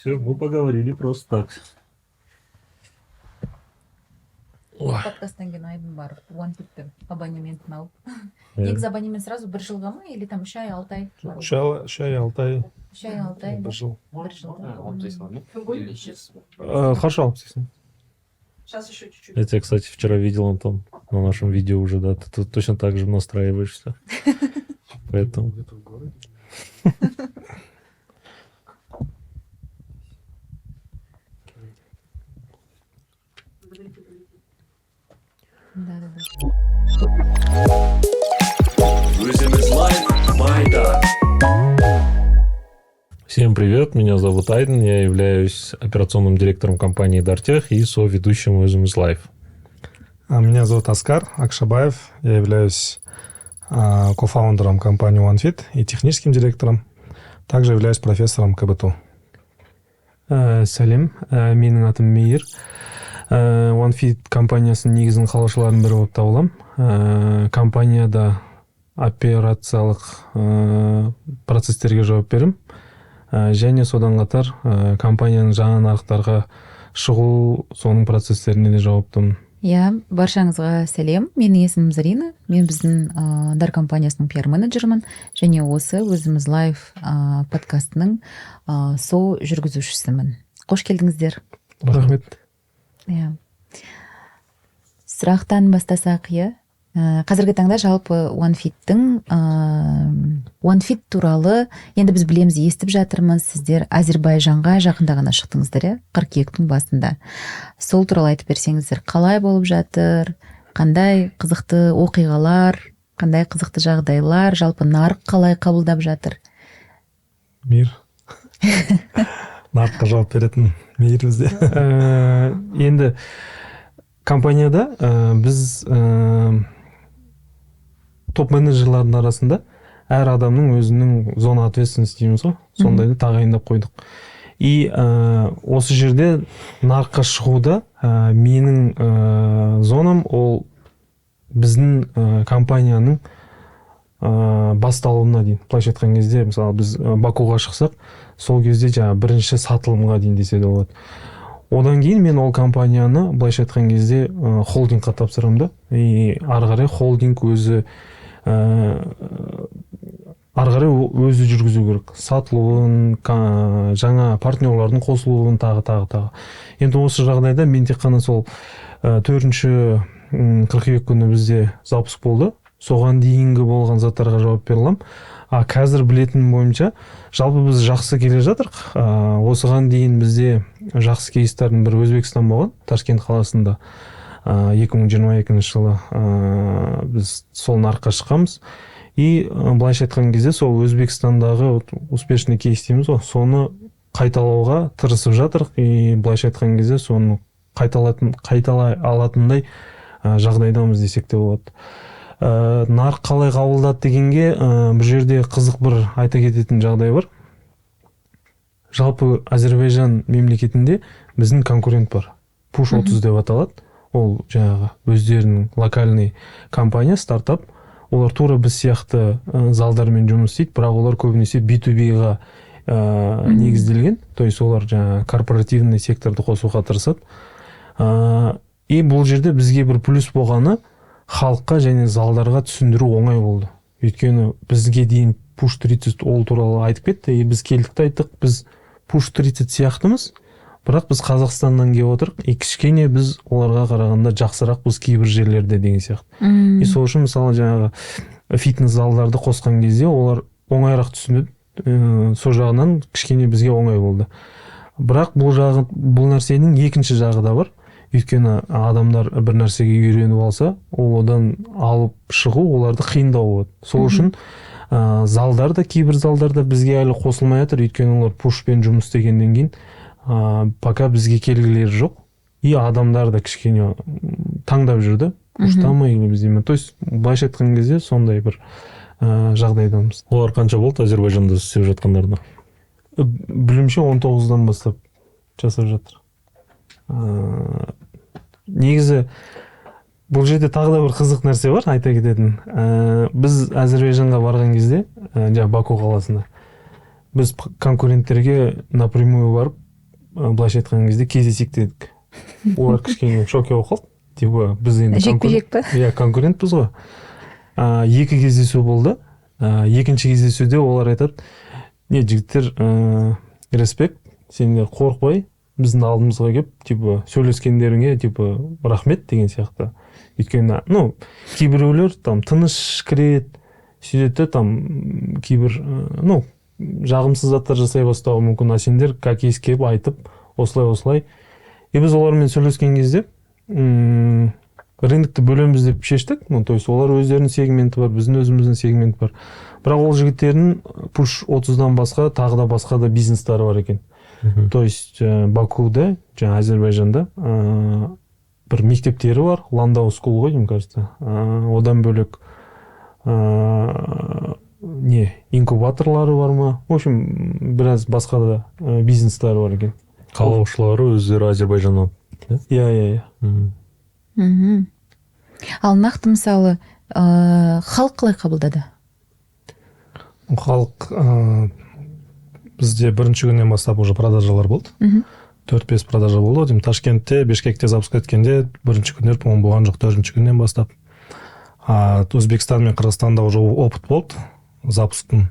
Все, мы поговорили просто так. Подкасттан кейін айдын барып OneFit'ті абонементін алып. Негізі абонемент сразу бір жылға ма или там 3 ай 6 ай? 3 ай 6 ай. 3 ай 6 ай. Бір жыл. Хорошо. Хорошо, алып тастайсың. Сейчас еще чуть-чуть. Я тебя, кстати, вчера видел, Антон, на нашем видео уже, да, ты тут точно так же настраиваешься. Поэтому... Да. Всем привет, меня зовут Айден, я являюсь операционным директором компании Дартех и соведущим Узимис Life. Меня зовут Оскар Акшабаев, я являюсь кофаундером компании OneFit и техническим директором, также являюсь профессором КБТУ. Сәлем, менің атым Мейір. OneFit компаниясының негізін қалаушылардың бірі болып табылам. Компанияда операциялық процестерге жауап берем. Және содан қатар компанияның жаңа нарықтарға шығу, соның процестеріне де жауаптымын. Баршаңызға сәлем. Менің есімім Зарина. Мен біздің Дар компаниясының PR менеджермін және осы Узимис Life подкастының со жүргізушісімін. Қош келдіңіздер. Рахмет. Сұрақтан бастасақ, қазіргі таңда жалпы OneFit туралы енді біз білеміз, естіп жатырмыз. Сіздер Азербайжанға жақында ғана шықтыңыздар, қыркүйектің басында. Сол туралы айтып берсеңіздер, қалай болып жатыр, қандай қызықты оқиғалар, қандай қызықты жағдайлар, жалпы нарық қалай қабылдап жатыр? Мейір. Нарыққа жауап беретін Мейір бізде. Енді компанияда біз топ-менеджерлардың арасында әр адамның өзінің зона ответственности дейміз ғой, сондайды тағайындап қойдық. И осы жерде нарыққа шығуда менің зонам ол біздің компанияның басталуына дейін. Былайша айтқан кезде, мысалы біз Бакуға шықсақ, сол кезде бірінші сатылымға дейін десе де болады. Одан кейін мен ол компанияны былайша айтқан кезде холдингқа тапсырамын. И ары қарай холдинг өзі жүргізу керек. Сатылуын, жаңа партнерлардың қосылуын, тағы. Енді осы жағдайда мен тек қана сол 4-ші қыркүйек күні бізде запуск болды. Соған дейінгі болған заттарға жауап берілем. Қазір білетін бойынша, жалпы біз жақсы келе жатырық. Осыған дейін бізде жақсы кейстардың бір Өзбекстан болған, Ташкент қаласында 2022 жылы біз сол нарыққа шыққанбыз. И былайша айтқан кезде сол Өзбекстандағы успешный кейс дейміз ғой, соны қайталауға тырысып жатырық. И былайша айтқан кезде соны қайталай алатындай жағдайдамыз десек те болады. Нарық қалай қабылдады дегенге бір жерде қызық бір айта кететін жағдай бар. Жалпы Азербайжан мемлекетінде біздің конкурент бар. Push 30 деп аталады. Ол жаңағы өздерінің локальный компания, стартап. Олар тура біз сияқты залдармен жұмыс істейді, бірақ олар көбінесе B2B-ға негізделген. То есть олар жаңағы корпоративный секторды қосуға тырысады. И бұл жерде бізге бір плюс болғаны, халыққа және залдарға түсіндіру оңай болды. Өйткені бізге дейін Push 30 ол туралы айтып кетті, и біз келдік айттық, біз Push 30 сияқтымыз, бірақ біз Қазақстаннан келіп отырық, и кішкене біз оларға қарағанда жақсырақ біз кейбір жерлерде деген сияқты. И сол үшін мысалы жаңағы фитнес залдарды қосқан кезде олар оңайырақ түсініп, сол жағынан кішкене бізге оңай болды. Бірақ бұл нәрсенің екінші жағы да бар. Өйткені адамдар бір нәрсеге үйреніп алса, ол одан алып шығу оларды қиындау болады. Сол үшін залдарда, кейбір залдарда бізге әлі қосылмай жатыр, өйткені олар пушпен жұмыс істегеннен кейін пока бізге келгілері жоқ. И адамдар да кішкене таңдап жүрді. Пушта ма или бізде ме? То есть былайша айтқан кезде сондай бір жағдайдамыз. Олар қанша болды Азербайжанда істеп жатқандарына? Білімше 19-дан бастап жасап жатыр. Негізі бұл жерде тағы да бір қызық нәрсе бар, айта кететін. Біз Азербайжанға барған кезде, Баку қаласында, біз конкуренттерге напрямую барып, былайша айтқан кезде кездесек дедік. Олар кішкене шоке болып қалды. Типа біз енді жекпе-жек па? Иә, конкурентпіз ғой. Екі кездесу болды. Екінші кездесуде олар айтады: "Не, жігіттер, респект, сендер қорықпай біздің алдымызға келіп, типа сөйлескендеріңе типа рахмет" деген сияқты. Өйткені, кейбіреулер там тыныш кіреді, сөйтеді, там кейбір, жағымсыз заттар жасай бастауы мүмкін, а сендер как есть келіп айтып, осылай. И біз олармен сөйлескен кезде рынокты бөлеміз деп шештік. То есть олар өздерінің сегменті бар, біздің өзіміздің сегменті бар. Бірақ ол жігіттердің Push 30-дан басқа, тағы да басқа да бизнестары бар екен. То есть Бакуде, жаңа Азербайжанда бір мектептері бар, Landau School ғой, мне кажется. Одан бөлек инкубаторлары бар ма? В общем, біраз басқа да бизнестары бар екен. Қалаушылары өздері Азербайжаннан. Иә. Ал нақты мысалы халық қалай қабылдады? Халық бізде бірінші күннен бастап уже продажалар болды. 4-5 продажа болды. Деймін, Ташкентте, Бишкекте запуск еткенде бірінші күндер, по-моему, болған жоқ, 4-ші күннен бастап. Өзбекстан мен Қырғызстанда уже опыт болды. Запусктың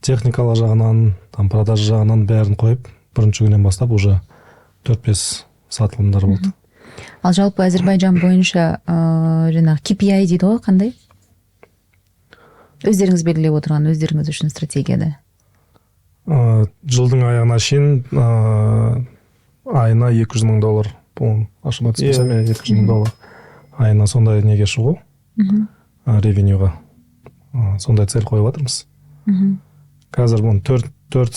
техникалық жағынан, там продажа жағынан бәрін қойып, бірінші күннен бастап уже 4-5 сатылымдар болды. Ал жалпы Азербайжан бойынша жаңағы KPI дейді ғой, қандай? Өздеріңіз белгілеп отырған, өздеріңіз үшін стратегияда? Жылдың аяғына шейін айына $200,000, по-моему, ошибаться мен $200,000 айына сондай неге шығу, ревенюға. Сондай цель қойып жатырмыз. Қазір 4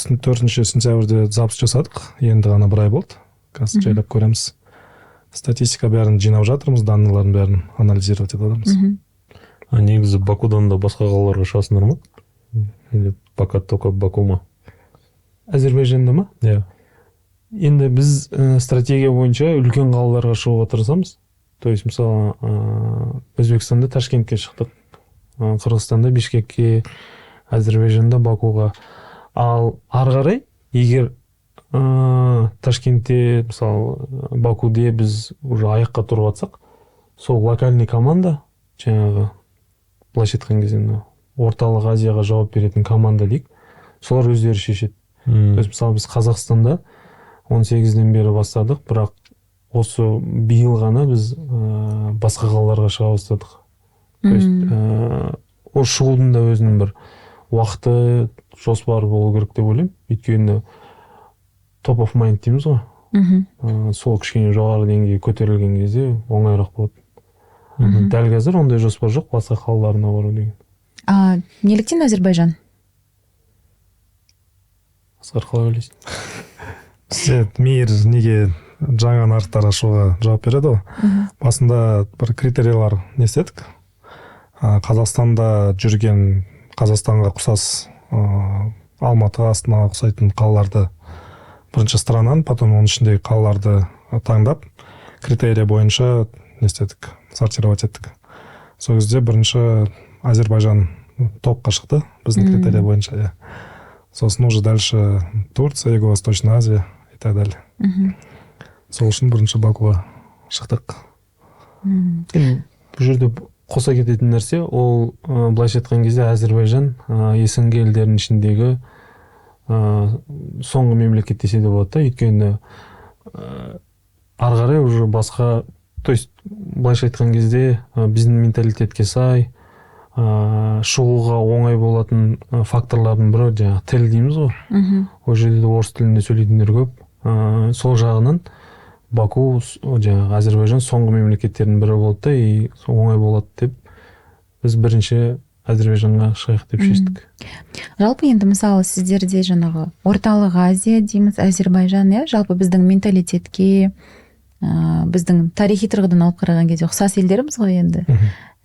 сентябрьде запуск жасадық, енді ғана бір ай болды. Қазір жайлап көреміз. Статистика бәрін жинап жатырмыз, данныйларын бәрін анализировать етіп жатырмыз. Негізі Бакудан да басқа қалаларға шығасыңдар ма? Или пока только Баку ма? Азербайжанда ма? Иә. Енді біз стратегия бойынша үлкен қалаларға шығуға тырысамыз. То есть, мысалы, Өзбекстанда Ташкентке шықтық, Қырғызстанда Бишкекке, Азербайжанда Бакуға. Ал ары қарай, егер Ташкентте, мысалы, Бакуде біз уже аяққа тұрып жатсақ, сол локальный команда, жаңағы былайша айтқан кезде орталық Азияға жауап беретін команда дейік, солар өздері шешеді. То есть, мысалы, біз Қазақстанда 18-ден бері бастадық, бірақ осы биыл ғана біз басқа қалаларға шыға бастадық. То есть, ол шығудың да өзінің бір уақыты, жоспары болу керек деп ойлаймын. Өйткені top of mind дейміз ғой. Сол кішкене жоғары деңгейге көтерілген кезде оңайырақ болады. Дәл қазір ондай жоспар жоқ, басқа қалаларына бару деген. Неліктен Азербайжан? Асқар, қалай ойлайсың? Мейір неге жаңа нарықтар ашуға жауап береді ғой. Басында бір критериялар не істедік. Қазақстанда жүрген, Қазақстанға ұқсас, Алматыға, Астанаға ұқсайтын қалаларды бірінші странан, потом оның ішіндегі қалаларды таңдап, критерия бойынша не істедік, сортировать еттік. Сол кезде бірінші Азербайжан топқа шықты, біздің критерия бойынша. Сосын уже дальше Турция, Юго-Восточная Азия и так далее. Сол үшін бірінші Бакуға шықтық. Бұл жерде қоса кететін нәрсе, ол былайша айтқан кезде Азербайжан СНГ елдерінің ішіндегі соңғы мемлекет десе де болады. Өйткені ары қарай уже басқа, то есть былайша айтқан кезде біздің менталитетке сай шығуға оңай болатын факторлардың бірі жаңағы тіл дейміз ғой. Ол жерде де орыс тілінде сөйлейтіндер көп. Сол жағынан Баку, жаңағы Азербайжан соңғы мемлекеттердің бірі болды да, и оңай болады деп біз бірінші Азербайжанға шығайық деп шештік. Жалпы енді мысалы сіздерде жаңағы орталық Азия дейміз, Азербайжан, жалпы біздің менталитетке, біздің тарихи тұрғыдан алып қараған кезде ұқсас елдеріміз ғой енді.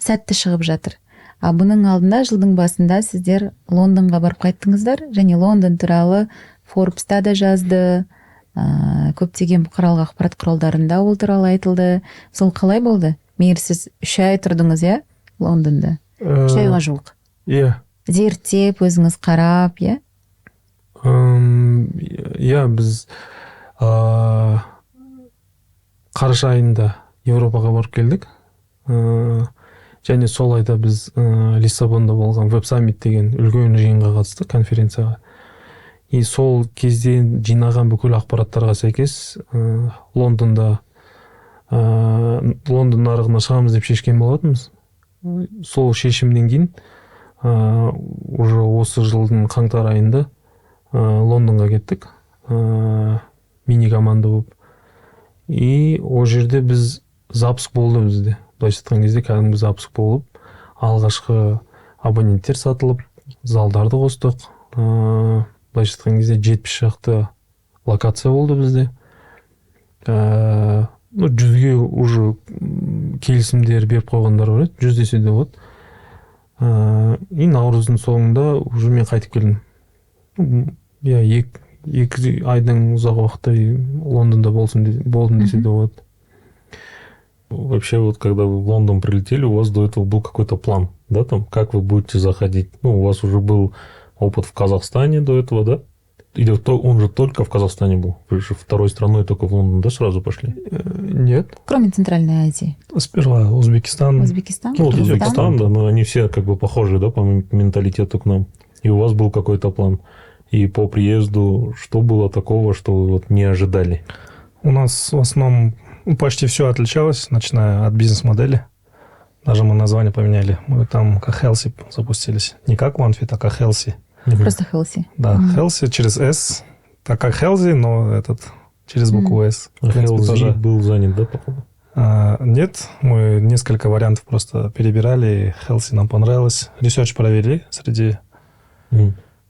Сәтті шығып жатыр. Бұның алдында жылдың басында сіздер Лондонға барып қайттыңыздар, және Лондон туралы Forbes-та да жазды, көптеген бұқаралық ақпарат құралдарында ол туралы айтылды. Сол қалай болды? Мейір, сіз 3 ай тұрдыңыз, Лондонда? 3 айға жуық. Зерттеп, өзіңіз қарап, біз Қараша айында Европаға барып келдік. Және сол айда біз Лиссабонда болған Web Summit деген үлкен жиынға қатыстық, конференцияға. И сол кезде жинаған бүкіл ақпараттарға сәйкес Лондон нарығына шығамыз деп шешкен болатынбыз. Сол шешімнен кейін уже осы жылдың қаңтар айында Лондонға кеттік, мини команда болып. И ол жерде біз запуск болды бізде. Былайша айтқан кезде кәдімгі запуск болып, алғашқы абоненттер сатылып, залдарды қостық. Былайша айтқан кезде 70 шақты локация болды бізде. 100-ге уже келісімдер беріп қойғандар бар еді, 100 десе де болады. И наурыздың соңында уже мен қайтып келдім. Екі айдан ұзақ уақытта Лондонда болдым десе де болады. Вообще, вот когда вы в Лондон прилетели, у вас до этого был какой-то план, да, там, как вы будете заходить? Ну, у вас уже был опыт в Казахстане до этого, да? Или он же только в Казахстане был? Вы же второй страной только в Лондон, да, сразу пошли? Нет. Кроме Центральной Азии. Сперва Узбекистан. Узбекистан? Ну, вот Кыргызстан. Узбекистан, да, но они все как бы похожи, да, по менталитету к нам. И у вас был какой-то план. И по приезду что было такого, что вы вот не ожидали? У нас в основном почти все отличалось, начиная от бизнес-модели. Даже мы название поменяли. Мы там как Healthy запустились. Не как OneFit, а как Healthy. Просто Healthy. Да, Healthy через S. Так как Healthy, но через букву S. В принципе, Healthy тоже. был занят, да, походу? Нет, мы несколько вариантов просто перебирали. И Healthy нам понравилось. Ресерч провели среди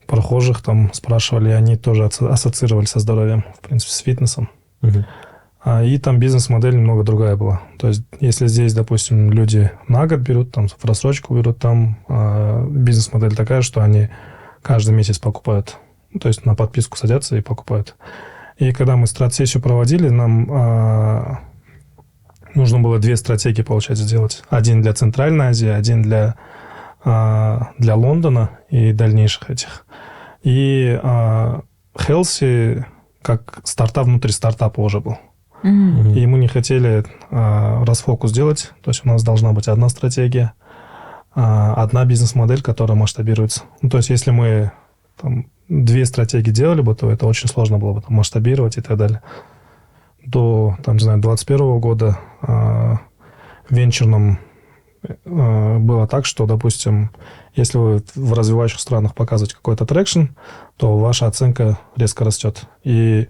прохожих, там спрашивали, они тоже ассоциировали со здоровьем, в принципе, с фитнесом. И там бизнес-модель немного другая была. То есть, если здесь, допустим, люди на год берут, там в рассрочку берут, там бизнес-модель такая, что они каждый месяц покупают. То есть, на подписку садятся и покупают. И когда мы стратсессию проводили, нам нужно было 2 стратегии, получается, сделать. Один для Центральной Азии, один для Лондона и дальнейших этих. И Healthy как стартап внутри стартапа уже был. И мы не хотели расфокус делать. То есть у нас должна быть одна стратегия, одна бизнес-модель, которая масштабируется. Ну, то есть если мы там 2 стратегии делали бы, то это очень сложно было бы там масштабировать и так далее. До, там, не знаю, 2021 года в венчурном было так, что, допустим, если вы в развивающих странах показываете какой-то трекшн, то ваша оценка резко растет. И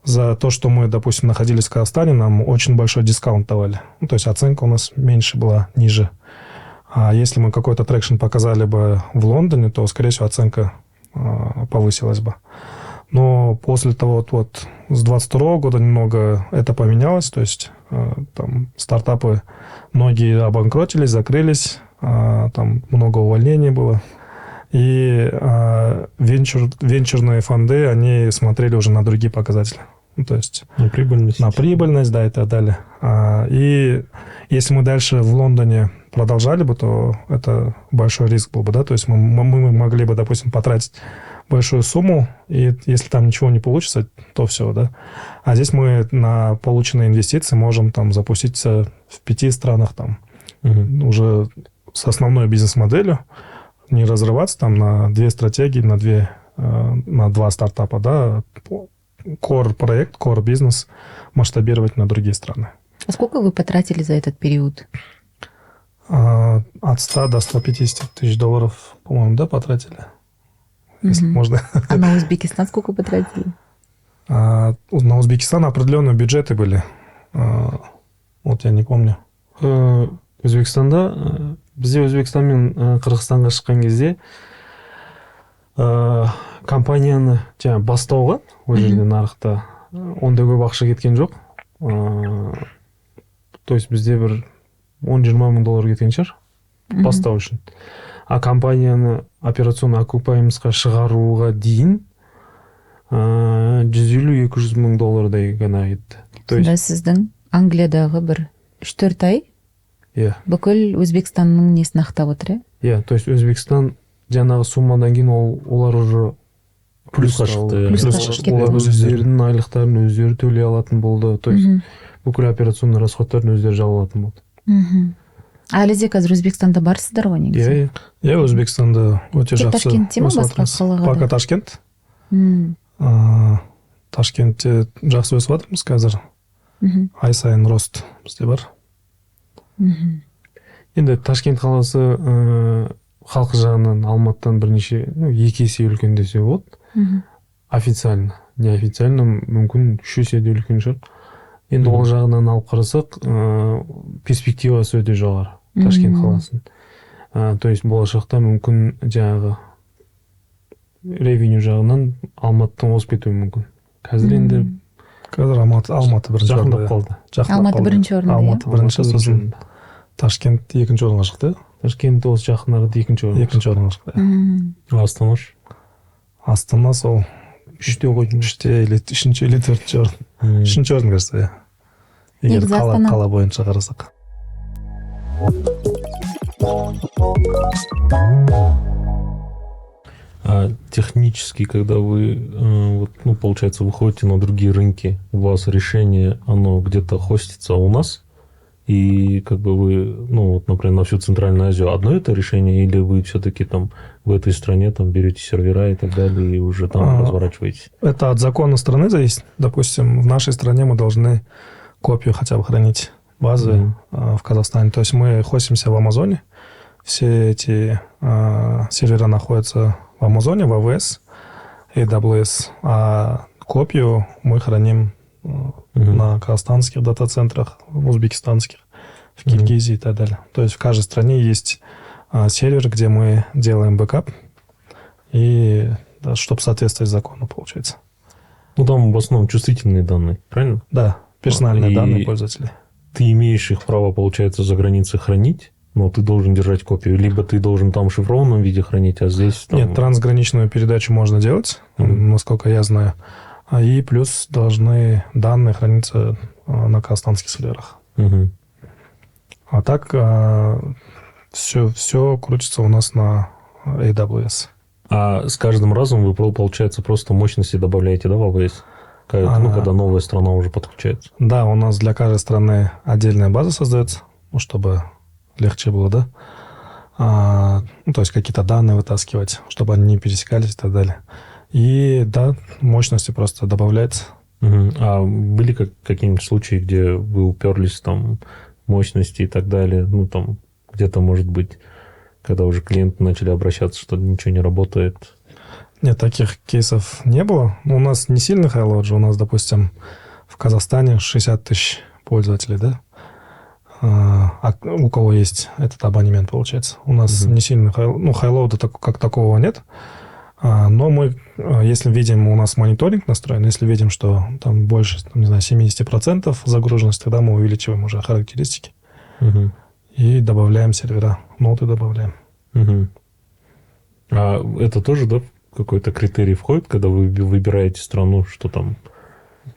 за то, что мы, допустим, находились в Казахстане, нам очень большой дискаунт давали. Ну, то есть оценка у нас меньше была, ниже. А если мы какой-то трекшн показали бы в Лондоне, то, скорее всего, оценка повысилась бы. Но после того, вот с 2022 года немного это поменялось. То есть там стартапы многие обанкротились, закрылись, там много увольнений было. И венчурные фонды, они смотрели уже на другие показатели. Ну, то есть на прибыльность, да, и так далее. И если мы дальше в Лондоне продолжали бы, то это большой риск был бы, да, то есть мы могли бы, допустим, потратить большую сумму, и если там ничего не получится, то все, да. А здесь мы на полученные инвестиции можем там запуститься в 5 странах там уже с основной бизнес-моделью, не разрываться там на 2 стратегии, на 2 стартапа, да, core-проект, core-бизнес масштабировать на другие страны. А сколько вы потратили за этот период? От 100 до 150 тысяч долларов, по-моему, да, потратили? Если можно. А на Узбекистан сколько потратили? На Узбекистан определенные бюджеты были. Вот я не помню. Өзбекстанда, бізде Өзбекстан мен Қырғызстанға шыққан кезде компанияны бастауға, ол жерде нарықта ондай көп ақша кеткен жоқ. То есть бізде бір 10-20 мың доллар кеткен шығар бастау үшін. А компанияны операционный окупаемостьқа шығаруға дейін 150-200 мың доллардай ғана кетті. Сонда сіздің Англиядағы бір 3-4 ай бүкіл Өзбекстанның несін ақтап отыр, иә? То есть Өзбекстан жаңағы суммадан кейін олар уже Плюс қашықты, Плюс плюс қашықтық. олар Өздері. өздерінің айлықтарын өздері төлей алатын болды. То есть Мгм. бүкіл операционный расходтарын өздері жауып алатын болды. Мгм. әлі де қазір Өзбекстанда барсыздар ғой негізі. иә Өзбекстанда өте Тек жақсы Ташкентте ма, өсіп басқа жатырмыз. қалаға да? Пока Ташкент. Мм. Ташкентте жақсы өсіп жатырмыз қазір. Мгм. Ай сайын рост бізде бар. Мгм. Енді Ташкент қаласы халқы жағынан Алматыдан бірнеше, 2 есе үлкен десе болады. Мгм. Официально. Неофициально мүмкін 3 есе де үлкен шығар. Енді ол жағынан алып қарасақ, перспективасы өте жоғары Ташкент Мгм. қаласын. То есть болашақта мүмкін жаңағы ревеню жағынан Алматыдан озып кетуі мүмкін. Қазір енді Қазір Алматы бірінші жақындап орында. қалды. Жақындап Алматы қалды. бірінші орында, Алматы иә? бірінші, Алматы сосын орында. Ташкент екінші орынға шықты. Ташкент осы жақын арада екінші орын. Екінші орынға шықты. Мгм. Астана ш? Астана сол 3-те қойдым. 3-те или 3-ші или 4-ші орын. Мгм. 3-ші орын кажется, иә. Егер Негізі қала Астана. қала бойынша қарасақ. А технически, когда вы, получается, выходите на другие рынки, у вас решение, оно где-то хостится у нас, и как бы вы, например, на всю Центральную Азию одно это решение, или вы все-таки там в этой стране там берете сервера и так далее, и уже там разворачиваетесь? Это от закона страны зависит. Допустим, в нашей стране мы должны копию хотя бы хранить базы в Казахстане. То есть мы хостимся в Амазоне. Все эти сервера находятся в Амазоне, в AWS, AWS, а копию мы храним на казахстанских дата-центрах, в узбекистанских, в Киргизии и так далее. То есть в каждой стране есть сервер, где мы делаем бэкап, и да, чтобы соответствовать закону, получается. Там в основном чувствительные данные, правильно? Да, персональные И данные пользователей. Ты имеешь их право, получается, за границей хранить, но ты должен держать копию. Либо ты должен там в шифрованном виде хранить, а здесь... Там... Нет, трансграничную передачу можно делать, насколько я знаю. И плюс должны данные храниться на казахстанских серверах. Мгм. А так все крутится у нас на AWS. А с каждым разом вы, получается, просто мощности добавляете, да, в AWS? Когда новая страна уже подключается. Да, у нас для каждой страны отдельная база создается, чтобы легче было, да? То есть какие-то данные вытаскивать, чтобы они не пересекались и так далее. И да, мощности просто добавляется. Угу. А были какие-нибудь случаи, где вы уперлись там мощности и так далее? Там где-то, может быть, когда уже клиенты начали обращаться, что ничего не работает? Нет, таких кейсов не было. У нас не сильный хайлоуд, у нас, допустим, в Казахстане 60 тысяч пользователей, да? А у кого есть этот абонемент, получается. У нас не сильный хайлоуда как такового нет. Но мы, если видим, у нас мониторинг настроен, если видим, что там больше, 70% загруженности, тогда мы увеличиваем уже характеристики и добавляем сервера, ноды добавляем. А это тоже, да, какой-то критерий входит, когда вы выбираете страну, что там,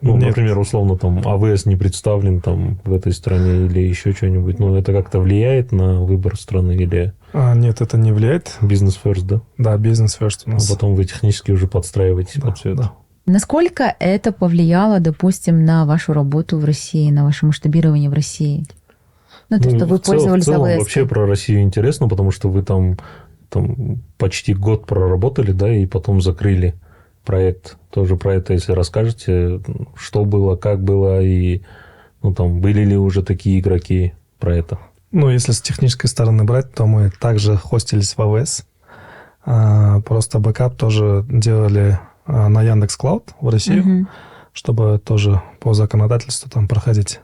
например, условно, там AWS не представлен там в этой стране или еще что-нибудь, это как-то влияет на выбор страны или... Нет, это не влияет. Business first, да? Да, business first у нас. А потом вы технически уже подстраиваетесь под все это. Насколько это повлияло, допустим, на вашу работу в России, на ваше масштабирование в России? То, что вы пользовались в целом AWS. Вообще про Россию интересно, потому что вы там почти год проработали, да, и потом закрыли проект. Тоже про это, если расскажете, что было, как было, и были ли уже такие игроки про это? Если с технической стороны брать, то мы также хостились в AWS. Просто бэкап тоже делали на Яндекс.Клауд в Россию, чтобы тоже по законодательству там проходить.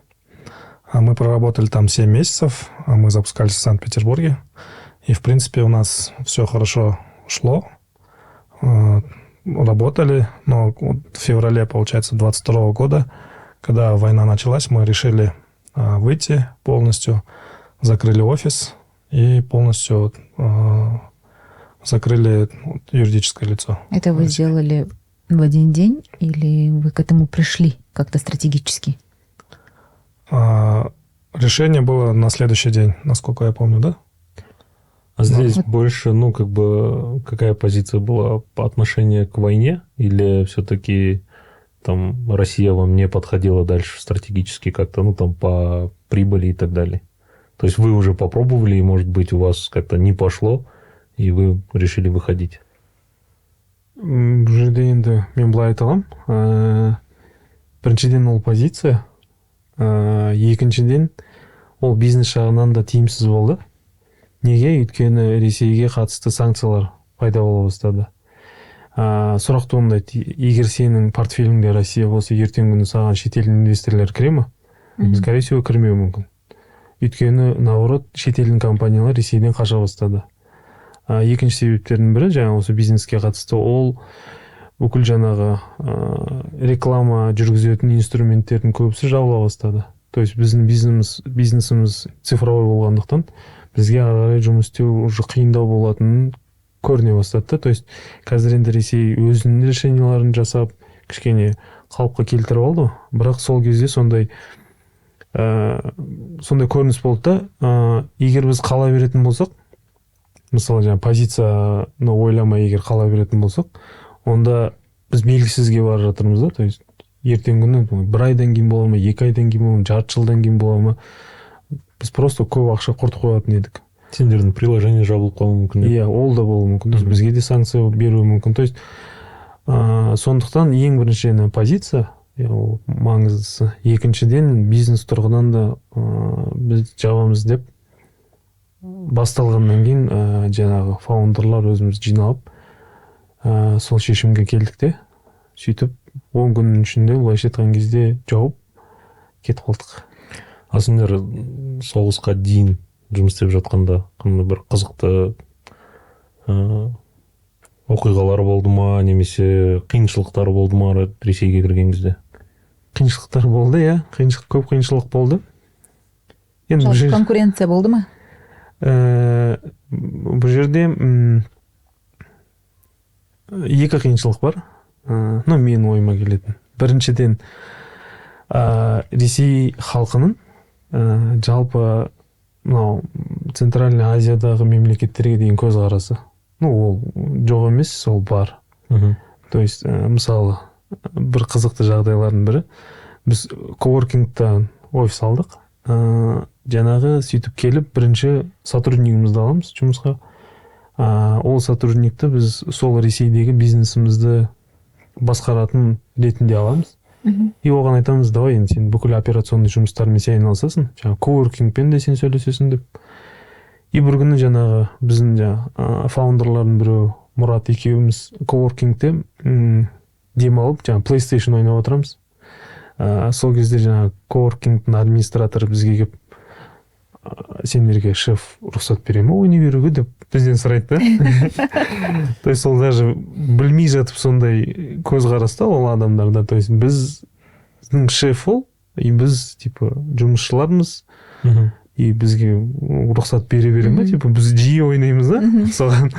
Мы проработали там 7 месяцев, мы запускались в Санкт-Петербурге. И, в принципе, у нас все хорошо шло. Работали, но в феврале, получается, 22 года, когда война началась, мы решили выйти полностью, закрыли офис и полностью закрыли юридическое лицо. Это вы сделали в один день или вы к этому пришли как-то стратегически? Решение было на следующий день, насколько я помню, да? А здесь Вот. больше, ну, как бы, какая позиция была по отношению к войне? Или все-таки там Россия вам не подходила дальше стратегически как-то, ну, там, по прибыли и так далее? То есть вы уже попробовали, и, может быть, у вас как-то не пошло, и вы решили выходить? Бұл жерде енді мен былай айта аламын. Біріншіден ол позиция, екіншіден ол бизнес жағынан да тиімсіз болды. Неге? Өйткені Ресейге қатысты санкциялар пайда бола бастады. Сұрақ туындайды, егер сенің портфеліңде Россия болса, ертеңгі күні саған шетел инвесторлар кіре ме? Скорее всего, кірмеуі мүмкін. Өйткені наоборот, шетелдің компаниялар Ресейден қаша бастады. Екінші себептердің бірі, жаңа осы бизнеске қатысты, ол бүкіл жаңағы реклама жүргізетін инструменттердің көбісі жабыла бастады. То есть біздің бизнесіміз цифровой болғандықтан бізге ары қарай жұмыс істеу уже қиындау болатынын көріне бастады. То есть қазір енді Ресей өзінің решенияларын жасап, кішкене қалыпқа келтіріп алды. Бірақ сол кезде сондай көрініс болды да, егер біз қала беретін болсақ, мысалы жаңа позицияны ойламай егер қала беретін болсақ, онда біз белгісізге бара жатырмыз да. То есть ертеңгі күні бір айдан кейін бола ма, 2 айдан кейін бола ма, жарты жылдан кейін бола ма, біз просто көп ақша құртып қоятын едік. Сендердің приложение жабылып қалуы мүмкін. Иә, ол да болуы мүмкін. Бізге де санкция беруі мүмкін. То есть сондықтан ең бірінші позиция, ол маңыздысы. Екіншіден бизнес тұрғыдан да біз жабамыз деп басталғаннан кейін жаңағы фаундерлар өзіміз жиналып сол шешімге келдік те, сөйтіп 10 күннің ішінде былайша айтқан кезде жауып кетіп қалдық. А сендер соғысқа дейін жұмыс істеп жатқанда қандай бір қызықты оқиғалар болды ма, немесе қиыншылықтар болды ма Ресейге кірген кезде? Қиыншылықтар болды, иә, көп қиыншылық болды. Жалпы конкуренция болды ма? Бұл жерде екі қиыншылық бар. Менің ойыма келетін. Біріншіден, Ресей халқының жалпы Центральный Азиядағы мемлекеттерге деген көзқарасы. Ол жоқ емес, ол бар. То есть, мысалы, бір қызықты жағдайлардың бірі, біз коворкингтан офис алдық. Жаңағы сөйтіп келіп, бірінші сотруднигімізді аламыз жұмысқа. Ол сотрудникті біз сол Ресейдегі бизнесімізді басқаратын ретінде аламыз. И оған айтамыз, давай, енді сен бүкіл операционный жұмыстармен сен айналысасың, жаңағы коворкингпен де сен сөйлесесің деп. И бір күні жаңағы біздің фаундерлардың біреу Мұрат екеуміз коворкингте демалып, жаңағы PlayStation ойнап отырамыз. Сол кезде жаңағы коворкингтің администраторы бізге келіп, сендерге шеф рұқсат бере ме ойнай беруге деп бізден сұрайды да. То есть ол даже білмей жатып сондай көзқараста ол адамдарда. То есть біздің шеф ол, и біз типа жұмысшылармыз, и бізге рұқсат бере ме, типа біз жиі ойнаймыз да соған.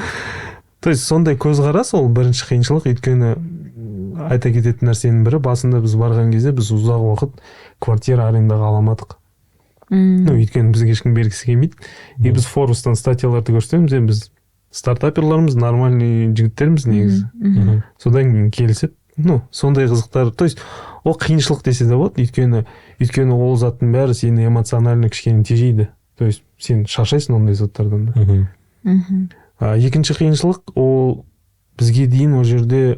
То есть сондай көзқарас ол бірінші қиыншылық. Өйткені айта кететін нәрсенің бірі, басында біз барған кезде біз ұзақ уақыт квартира арендаға аламадық. Өйткені бізге ешкім бергісі келмейді. И біз Форбстан статьяларды көрсетеміз, біз стартаперларымыз, нормальный жігіттеріміз негізі. Содан кейін келісіп, сондай қызықтар. То есть ол қиыншылық десе де болады, өйткені ол заттың бәрі сені эмоционально кішкене тежейді. То есть сен шаршайсың ондай заттардан да. Екінші қиыншылық, ол бізге дейін ол жерде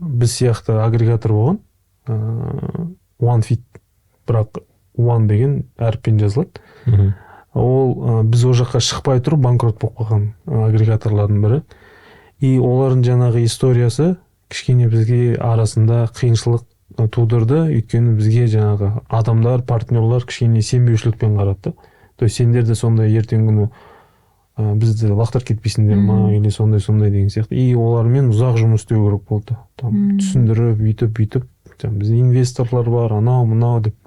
біз сияқты агрегатор болған, OneFit, бірақ One деген әріппен жазылады. Ол біз о жаққа шықпай тұрып банкрот болып қалған агрегаторлардың бірі. И олардың жаңағы историясы кішкене бізге арасында қиыншылық тудырды. Өйткені бізге жаңағы адамдар, партнерлар кішкене сенбеушілікпен қарады. То есть сендер де сондай ертеңгі күні бізді лақтырып кетпейсіңдер ма, или сондай деген сияқты. И олармен ұзақ жұмыс істеу керек болды. Түсіндіріп, бүйтіп, бізде инвесторлар бар, анау деп.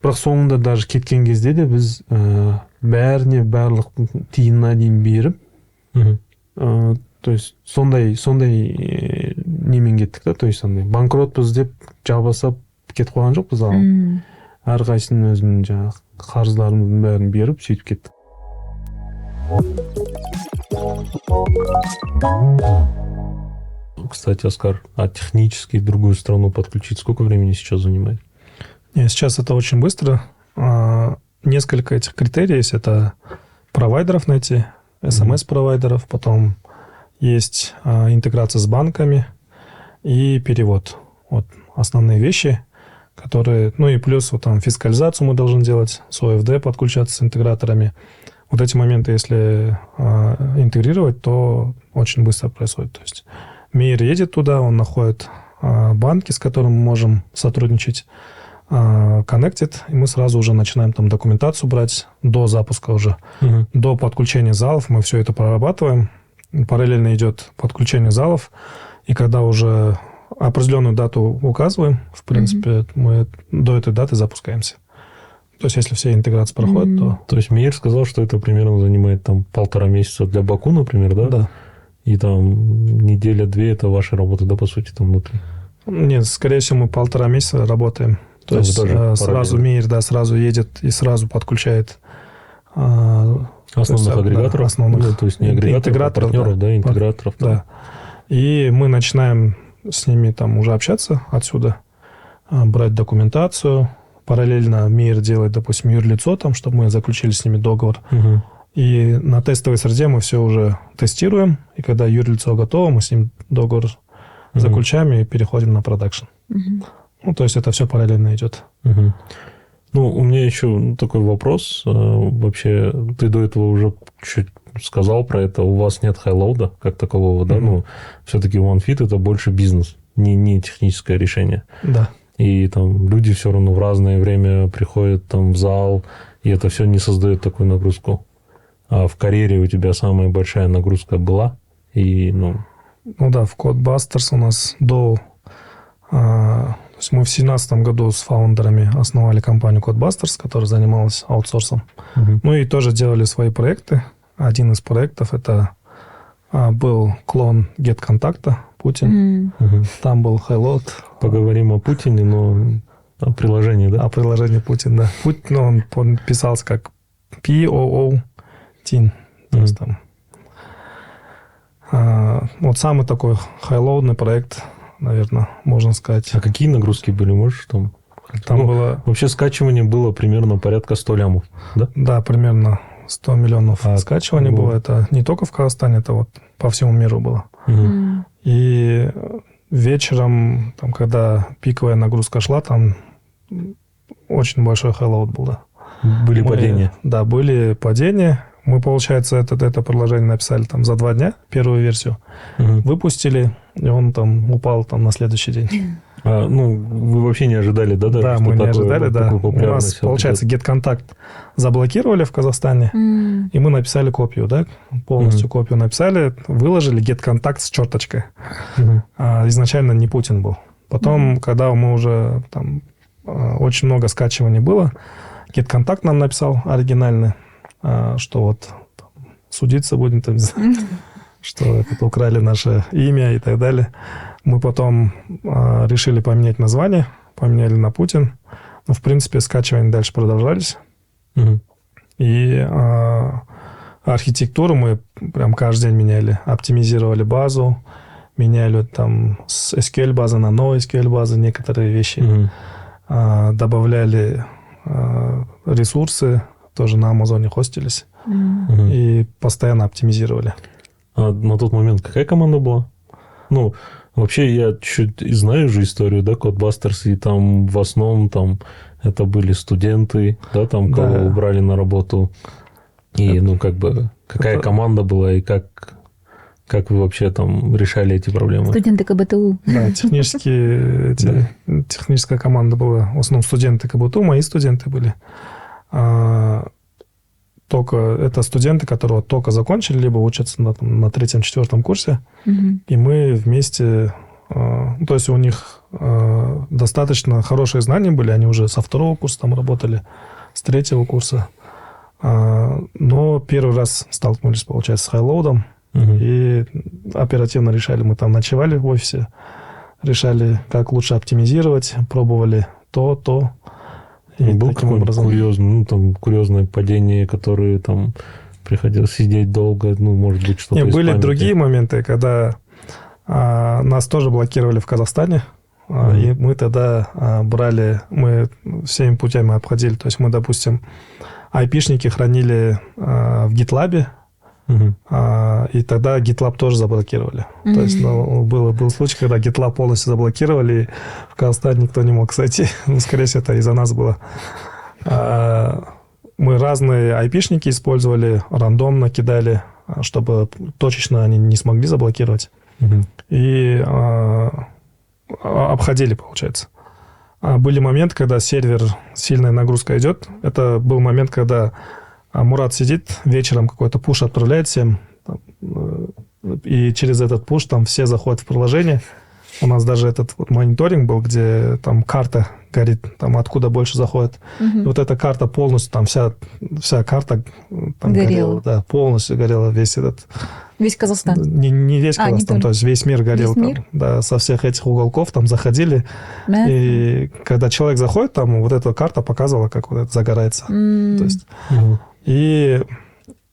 Бірақ соңында даже кеткен кезде де біз бәріне барлық тиынына дейін беріп, то есть сондай немен кеттік та, то есть банкротпыз деп жабасап кетіп қойған жоқ біз алып. Әрқайсының өзінің жаңағы қарыздарымыздың бәрін беріп сөйтіп кеттік. Кстати, Оскар, а технически другую страну подключить сколько времени сейчас занимает? Нет, сейчас это очень быстро. Несколько этих критерий есть. Это провайдеров найти, СМС-провайдеров, потом есть интеграция с банками и перевод. Вот основные вещи, которые... Ну и плюс вот там фискализацию мы должны делать, с ОФД подключаться с интеграторами. Вот эти моменты, если интегрировать, то очень быстро происходит. То есть МИИР едет туда, он находит банки, с которыми мы можем сотрудничать, коннектит, и мы сразу уже начинаем там документацию брать до запуска уже. До подключения залов мы все это прорабатываем. Параллельно идет подключение залов, и когда уже определенную дату указываем, в принципе, мы до этой даты запускаемся. То есть, если все интеграции проходят, то... То есть МИИР сказал, что это примерно занимает там 1,5 месяца для Баку, например, да? Да. И там неделя-две это ваша работа, да, по сути, там внутри? Нет, скорее всего, мы 1,5 месяца работаем. То есть сразу МИИР, да, сразу едет и сразу подключает основных агрегаторов? Да, основных. Ну, то есть не агрегаторов, интеграторов, а партнеров, да, интеграторов. Да. И мы начинаем с ними там уже общаться отсюда, брать документацию. Параллельно МИИР делает, допустим, юрлицо, там, чтобы мы заключили с ними договор. И на тестовой среде мы все уже тестируем. И когда юрлицо готово, мы с ним договор заключаем и переходим на продакшн. Ну, то есть это все параллельно идет. Ну, у меня еще такой вопрос. Вообще, ты до этого уже чуть сказал про это. У вас нет хайлоуда как такового, да? Ну, все-таки OneFit это больше бизнес, не техническое решение. Да. И там люди все равно в разное время приходят там в зал, и это все не создает такую нагрузку. А в карьере у тебя самая большая нагрузка была? И, Ну да, в Codebusters у нас то есть мы в 2017 году с фаундерами основали компанию Codebusters, которая занималась аутсорсом. Ну и тоже делали свои проекты. Один из проектов это был клон GetContact, Путин. Там был Highload. Поговорим о Путине, но о приложении, да? О приложении Путин, да. Путин, он писался как POO Тин. То есть там... вот самый такой хайлоудный проект, наверное, можно сказать. А какие нагрузки были, можешь там? Там было... Вообще скачивание было примерно порядка 100 лямов, да? Да, примерно 100 миллионов скачиваний было. Это не только в Казахстане, это вот по всему миру было. И вечером, там, когда пиковая нагрузка шла, там очень большой хайлоуд был, да. Были падения? Да, были падения. Мы, получается, это приложение написали там за 2 дня, первую версию. Выпустили, и он там упал там на следующий день. Вы вообще не ожидали, да? Да, мы не ожидали, да. У нас, получается, GetContact заблокировали в Казахстане, и мы написали копию, да, полностью копию написали, выложили GetContact с черточкой. Изначально не Путин был. Потом, когда мы уже там очень много скачиваний было, GetContact нам написал оригинальный, что вот судиться будем, там, что это украли наше имя и так далее. Мы потом решили поменять название, поменяли на Путин. Но, в принципе, скачивания дальше продолжались. И архитектуру мы прям каждый день меняли. Оптимизировали базу, меняли там с SQL базы на новые SQL базы некоторые вещи. Добавляли ресурсы, тоже на Амазоне хостились. И постоянно оптимизировали. А на тот момент какая команда была? Ну, вообще я чуть знаю же историю, да, Codebusters, и там в основном там это были студенты, да, там кого убрали на работу. И, какая команда была, и как вы вообще там решали эти проблемы? Студенты КБТУ. Да, техническая команда была. В основном студенты КБТУ, мои студенты были. Только это студенты, которые только закончили, либо учатся на 3-4 курсе. И мы вместе... То есть у них достаточно хорошие знания были, они уже со 2 курса там работали, с 3 курса. Но первый раз столкнулись, получается, с хайлоудом. И оперативно решали, мы там ночевали в офисе, решали, как лучше оптимизировать, пробовали то. И был какое-нибудь курьезное падение, которое там приходилось сидеть долго, ну, может быть, что-то Не, из были памяти. другие моменты, когда нас тоже блокировали в Казахстане, Мгм. и мы тогда брали, мы всеми путями обходили. То есть мы, допустим, айпишники хранили в GitLab, Мгм. и тогда GitLab тоже заблокировали. То есть был случай, когда GitLab полностью заблокировали, и в Казахстане никто не мог зайти. Ну, скорее всего, это из-за нас было. Мы разные айпишники использовали, рандомно кидали, чтобы точечно они не смогли заблокировать. Мгм. И обходили, получается. Были моменты, когда сервер, сильная нагрузка идет. Это был момент, когда Мурат сидит, вечером какой-то пуш отправляет всем, и через этот пуш там все заходят в приложение. У нас даже этот вот мониторинг был, где там карта горит, там откуда больше заходит. И вот эта карта полностью, там вся карта там горела. Да, полностью горела весь этот... Весь Казахстан. Не весь Казахстан, не то есть весь мир горел. Весь там, мир? да, со всех этих уголков там заходили. Да. И когда человек заходит, там вот эта карта показывала, как вот это загорается. То есть, Мгм. и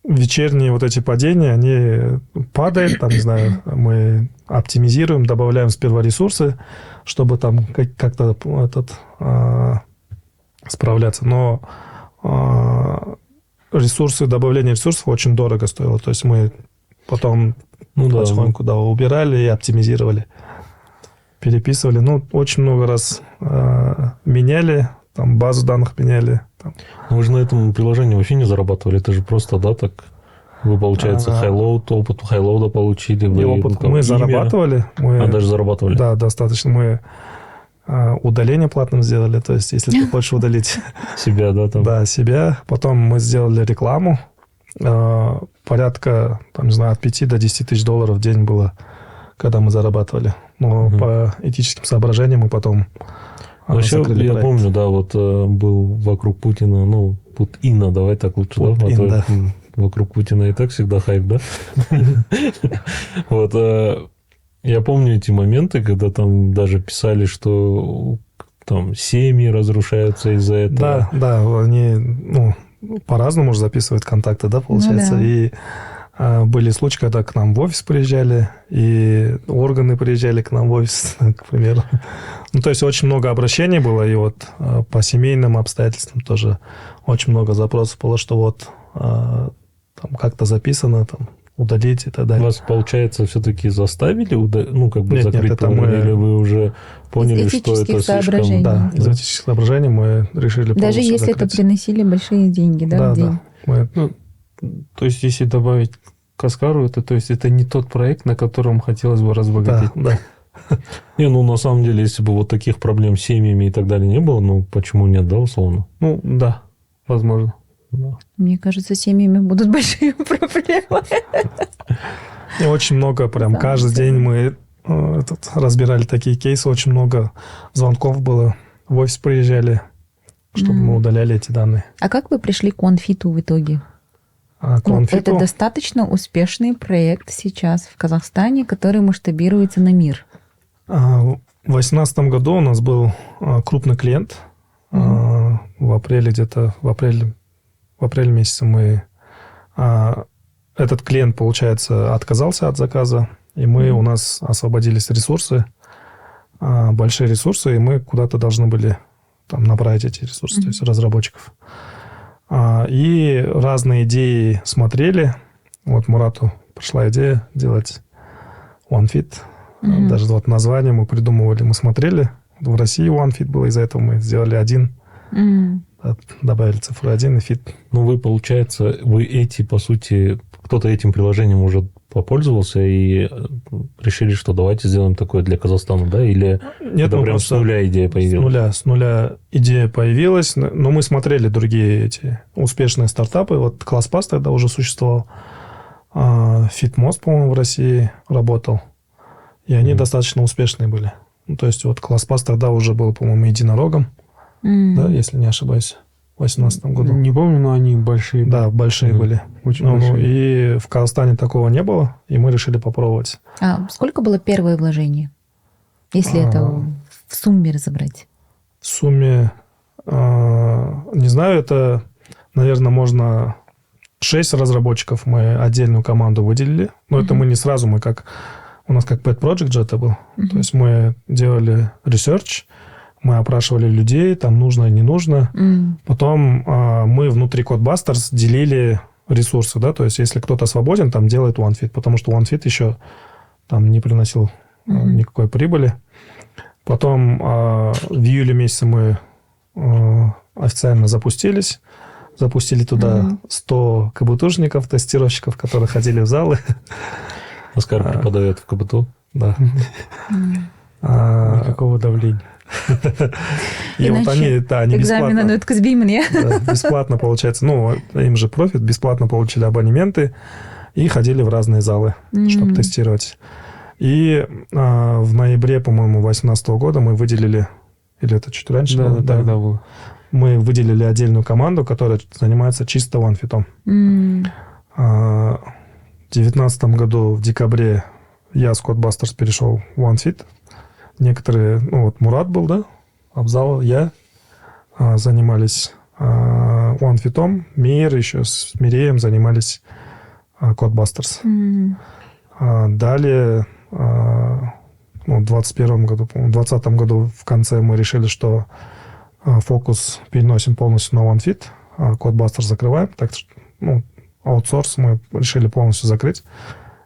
вечерние вот эти падения, они падают, там, не знаю, мы оптимизируем, добавляем сперва ресурсы, чтобы там как-то справляться. Но добавление ресурсов очень дорого стоило. То есть мы потом Ну да. потихоньку убирали и оптимизировали. Переписывали. Ну, очень много раз меняли, там базу данных меняли. Там. Вы же на этом приложении вообще не зарабатывали, это же просто, да, так... Вы, получается, опыт хайлоуда получили. И Вы, опыт ну, мы имя. зарабатывали. Мы, Даже зарабатывали. Да, достаточно. Мы удаление платным сделали. То есть, если ты хочешь удалить Себя, да, там. да, себя. Потом мы сделали рекламу. Порядка, там, не знаю, от 5 до 10 тысяч долларов в день было, когда мы зарабатывали. Но по этическим соображениям мы потом Вообще, закрыли я проект. помню, да, вот был вокруг Путина, ну, Путина, давай так лучше, да? Путин, А то, да. Вокруг Путина и так всегда хайп, да? Вот, я помню эти моменты, когда там даже писали, что там семьи разрушаются из-за этого. Да, они, ну, по-разному же записывают контакты, да, получается. Ну да. И были случаи, когда к нам в офис приезжали, и органы приезжали к нам в офис, к примеру. Ну, то есть очень много обращений было, и вот по семейным обстоятельствам тоже очень много запросов было, что вот там как-то записано, там, удалить и так далее. Вас, получается, все-таки заставили, ну, как бы Нет, закрыть это приложение, мы- или вы уже поняли, что этических это соображений. слишком... Да, из этих соображений мы решили Даже полностью если это закрыть. приносили большие деньги, да, Да, в день. да. Мы Ну, то есть, если добавить Каскару, то есть это не тот проект, на котором хотелось бы разбогатеть. да. Не, ну, на самом деле, если бы вот таких проблем с семьями и так далее не было, ну, почему нет, да, условно? Ну, да, возможно. Да. Мне кажется, с семьями будут большие проблемы. И очень много, прям Да, каждый да. день мы разбирали такие кейсы, очень много звонков было, в офис приезжали, чтобы мы удаляли эти данные. А как вы пришли к OneFit в итоге? А к Ну, OneFit, это достаточно успешный проект сейчас в Казахстане, который масштабируется на мир. в 2018 году у нас был крупный клиент. В апреле где-то, в апреле месяце мы... Этот клиент, получается, отказался от заказа, и у нас освободились ресурсы, большие ресурсы, и мы куда-то должны были там направить эти ресурсы, то есть разработчиков. И разные идеи смотрели. Вот Мурату пришла идея делать OneFit. Даже вот название мы придумывали, мы смотрели. В России OneFit было, из-за этого мы сделали один, добавили цифру 1 и Fit. Ну, вы, получается, по сути, кто-то этим приложением уже попользовался и решили, что давайте сделаем такое для Казахстана, да? Или Нет, это мы прям с просто нуля идея появилась? С нуля идея появилась, но мы смотрели другие эти успешные стартапы. Вот ClassPass тогда уже существовал. FitMost, по-моему, в России работал. И они достаточно успешные были. Ну, то есть вот ClassPass тогда уже был, по-моему, единорогом, да, если не ошибаюсь, в 2018 году. Не помню, но они большие. Да, большие были. Очень Ну, большие. и в Казахстане такого не было, и мы решили попробовать. А сколько было первое вложение, если это в сумме разобрать? В сумме, не знаю, это, наверное, можно 6 разработчиков мы отдельную команду выделили. Но это мы не сразу, у нас как pet project же это был. То есть мы делали research, мы опрашивали людей, там нужно, не нужно. Потом мы внутри Codebusters делили ресурсы, да, то есть если кто-то свободен, там делает OneFit, потому что OneFit еще там не приносил никакой прибыли. Потом в июле месяце мы официально запустили туда 100 КБТУшников, тестировщиков, которые ходили в залы. Оскар преподает в КБТУ. Да. Никакого давления. И вот они экзамены өткізбеймін, иә? Бесплатно, получается. Ну, им же профит. Бесплатно получили абонементы и ходили в разные залы, чтобы тестировать. И в ноябре, по-моему, 2018 года мы выделили, или это чуть раньше было? Да, тогда было. Мы выделили отдельную команду, которая занимается чисто OneFit. В 2019 году, в декабре, я с Codebusters перешел в OneFit. Некоторые, Мурат был, да, Абзал, я занимались OneFit, Мир еще с Миреем занимались Codebusters. Далее, в 2021 году, в 2020 году в конце мы решили, что фокус переносим полностью на OneFit, Codebusters закрываем, так что, аутсорс мы решили полностью закрыть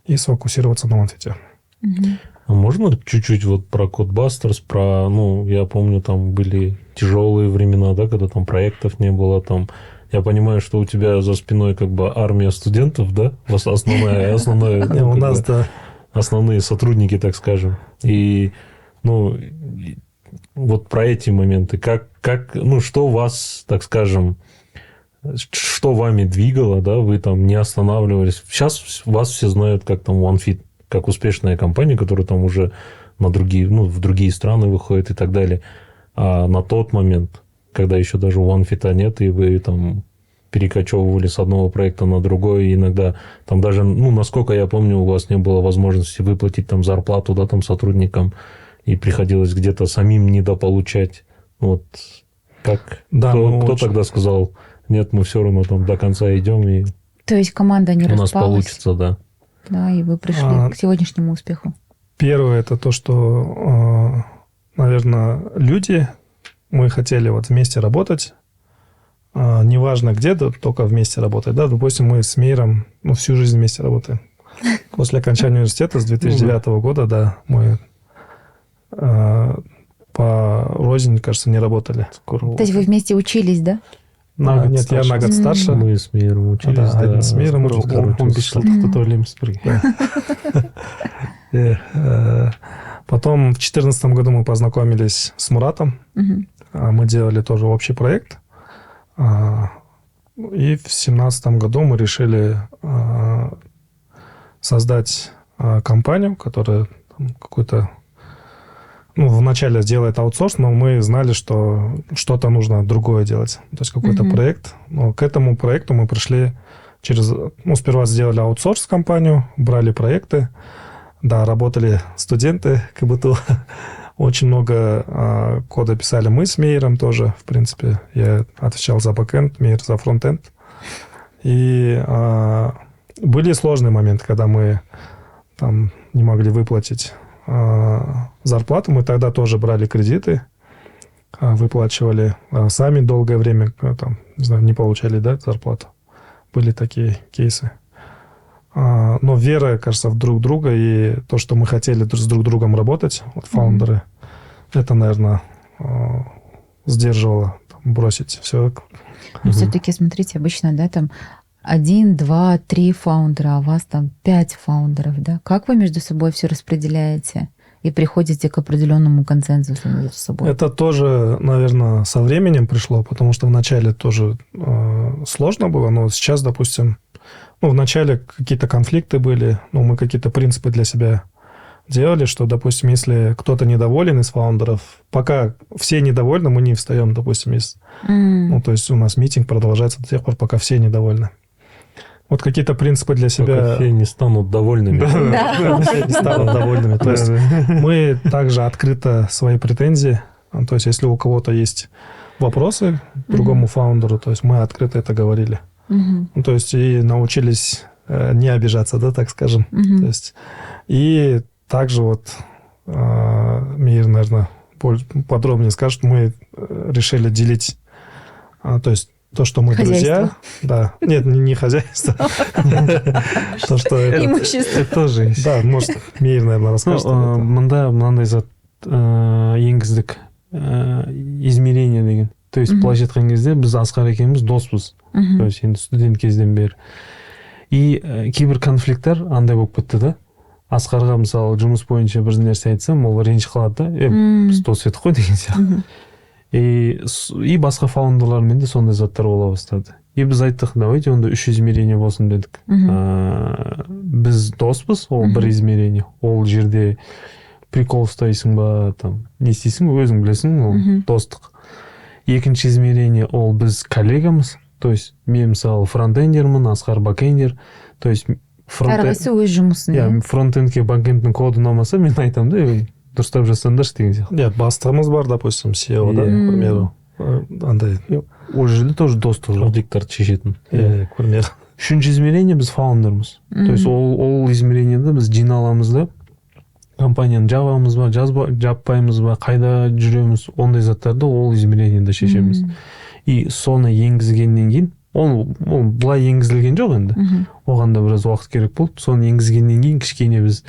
и сфокусироваться на OneFit. А можно чуть-чуть вот про Codebusters, я помню, там были тяжелые времена, да, когда там проектов не было, там, я понимаю, что у тебя за спиной как бы армия студентов, да, основная у нас, да, основные сотрудники, так скажем, и, вот про эти моменты, что вас, так скажем, что вами двигало, да, вы там не останавливались, сейчас вас все знают как там OneFit, как успешная компания, которая там уже в другие страны выходит и так далее. А на тот момент, когда еще даже OneFit нет, и вы там перекочевывали с одного проекта на другой, и иногда там даже, насколько я помню, у вас не было возможности выплатить там зарплату, да, там сотрудникам, и приходилось где-то самим недополучать. Вот как? Да, кто тогда сказал, нет, мы все равно там до конца идем, и То есть команда не у нас распалась? получится, да. Да, и вы пришли к сегодняшнему успеху. Первое, это то, что, наверное, люди, мы хотели вот вместе работать, неважно где, только вместе работать. Да? Допустим, мы с Миром всю жизнь вместе работаем. После окончания университета с 2009 года, да, мы по рознь, кажется, не работали. То есть вы вместе учились, да? Нет, я на год старше. Мы с Миром учились. Да, один с Миром Он учился. ойлаймыз бірге. Потом в 2014 году мы познакомились с Муратом. Мы делали тоже общий проект. И в 2017 году мы решили создать компанию, которая какой-то вначале делает аутсорс, но мы знали, что что-то нужно другое делать. То есть какой-то проект. Но к этому проекту мы пришли сперва сделали аутсорс-компанию, брали проекты. Да, работали студенты КБТУ. Очень много кода писали мы с Мейером тоже. В принципе, я отвечал за бэкэнд, Мейер за фронтенд. И были сложные моменты, когда мы там не могли выплатить зарплату. Мы тогда тоже брали кредиты, выплачивали сами долгое время, не получали, да, зарплату. Были такие кейсы. Но вера, кажется, в друг друга и то, что мы хотели с друг другом работать, фаундеры, это, наверное, сдерживало бросить все. Но все-таки, смотрите, обычно, да, там 1, 2, 3 фаундера, а у вас там 5 фаундеров, да? Как вы между собой все распределяете и приходите к определенному консенсусу между собой? Это тоже, наверное, со временем пришло, потому что вначале тоже сложно было, но сейчас, допустим, вначале какие-то конфликты были, мы какие-то принципы для себя делали, что, допустим, если кто-то недоволен из фаундеров, пока все недовольны, мы не встаем, допустим, то есть у нас митинг продолжается до тех пор, пока все недовольны. Вот какие-то принципы для себя... Пока все не станут довольными. Да, все не станут довольными. То есть мы также открыто свои претензии. То есть если у кого-то есть вопросы к другому фаундеру, то есть мы открыто это говорили. Ну, то есть и научились не обижаться, да, так скажем. То есть и также вот Мир, наверное, подробнее скажет, мы решили делить, то есть то, что мы друзья. Да. Нет, не хозяйство. То, что имущество. Это тоже есть. Да, может, Мир, наверное, расскажет. Мында мынандай зат енгіздік измерение деген. То есть былайша айтқан кезде біз Асқар екеуміз доспыз. То есть енді студент кезден бері. И кейбір конфликттер андай болып кетті да. Асқарға мысалы жұмыс бойынша бір нәрсе айтсам, ол ренжіп қалады да. Біз дос едік қой деген сияқты. И басқа фаундерлармен де сондай заттар бола бастады. И біз айттық, давайте онда 3 измерение болсын дедік. Біз доспыз, ол бір измерение. Ол жерде прикол ұстайсың ба, там, не істейсің, өзің білесің, ол достық. Екінші измерение, ол біз коллегамыз. То есть мен мысалы фронтендермін, Асқар бэкендер. То есть әрқайсысы өз жұмысын. Иә, фронтендке бэкендтің коды ұнамаса, мен айтамын да, дұрыстап жасаңдаршы деген сияқты. Нет, бастығымыз бар, допустим, SEO, да, к примеру. Андай. Ол жерде тоже достық жоқ. Диктор шешетін. К примеру. Үшінші измерение біз фаундермыз. То есть ол измерениеде біз жиналамыз да, компанияны жабамыз ба, жаппаймыз ба, қайда жүреміз, ондай заттарды ол измерениеде шешеміз. И соны енгізгеннен кейін, ол былай енгізілген жоқ енді. Оған да біраз уақыт керек болды. Соны енгізгеннен кейін кішкене біз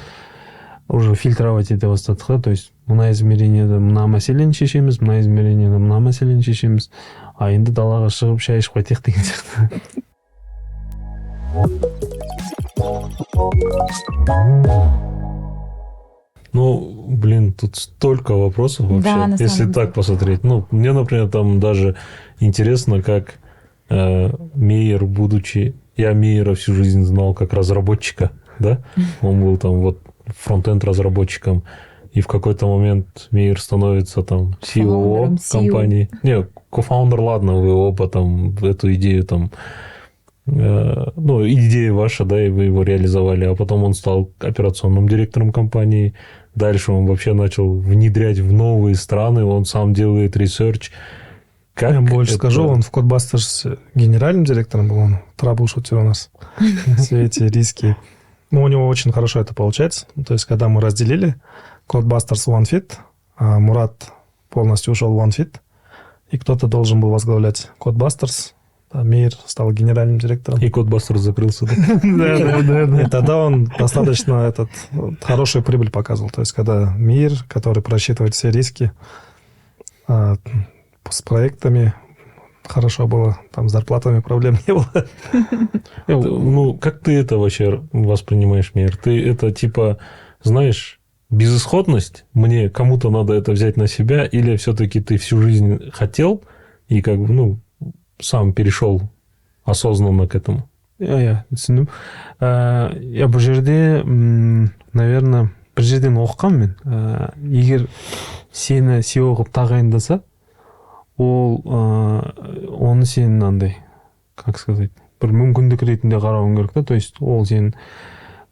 уже фильтровать ете бастадық да. То есть мына измерениеде мына мәселені шешеміз, мына измерениеде мына мәселені шешеміз. А енді далаға шығып шай ішіп қайтайық деген сияқты. Ну, блин, тут столько вопросов вообще, да, если так посмотреть. Ну, мне, например, там даже интересно, как Мейер, будучи... Я Мейера всю жизнь знал как разработчика, да? Он был там вот фронтенд-разработчиком, и в какой-то момент Мейер становится там CEO компании. Не, кофаундер, ладно, вы оба там эту идею там... Ну, идея ваша, да, и вы его реализовали, а потом он стал операционным директором компании. Дальше он вообще начал внедрять в новые страны, он сам делает ресерч. Я больше скажу, он в Codebusters генеральным директором был, он траблшутер у нас. Все эти риски. Ну, у него очень хорошо это получается. То есть, когда мы разделили Codebusters OneFit, а Мурат полностью ушел в OneFit, и кто-то должен был возглавлять Codebusters, Мейер стал генеральным директором. И Codebusters закрылся. Да. И тогда он достаточно хорошую прибыль показывал. То есть, когда Мейер, который просчитывает все риски, с проектами хорошо было, там с зарплатами проблем не было. Ну, как ты это вообще воспринимаешь, Мейер? Ты это типа, знаешь, безысходность? Мне кому-то надо это взять на себя? Или все-таки ты всю жизнь хотел и как бы, ну, сам перешел осознанно к этому? Иә, түсіндім. Я бұл жерде, наверное, бір жерден оққан мен. Егер сені SEO қылып тағайындаса, ол оны сен андай, как сказать, бір мүмкіндік ретінде қарауың керек та. То есть ол сен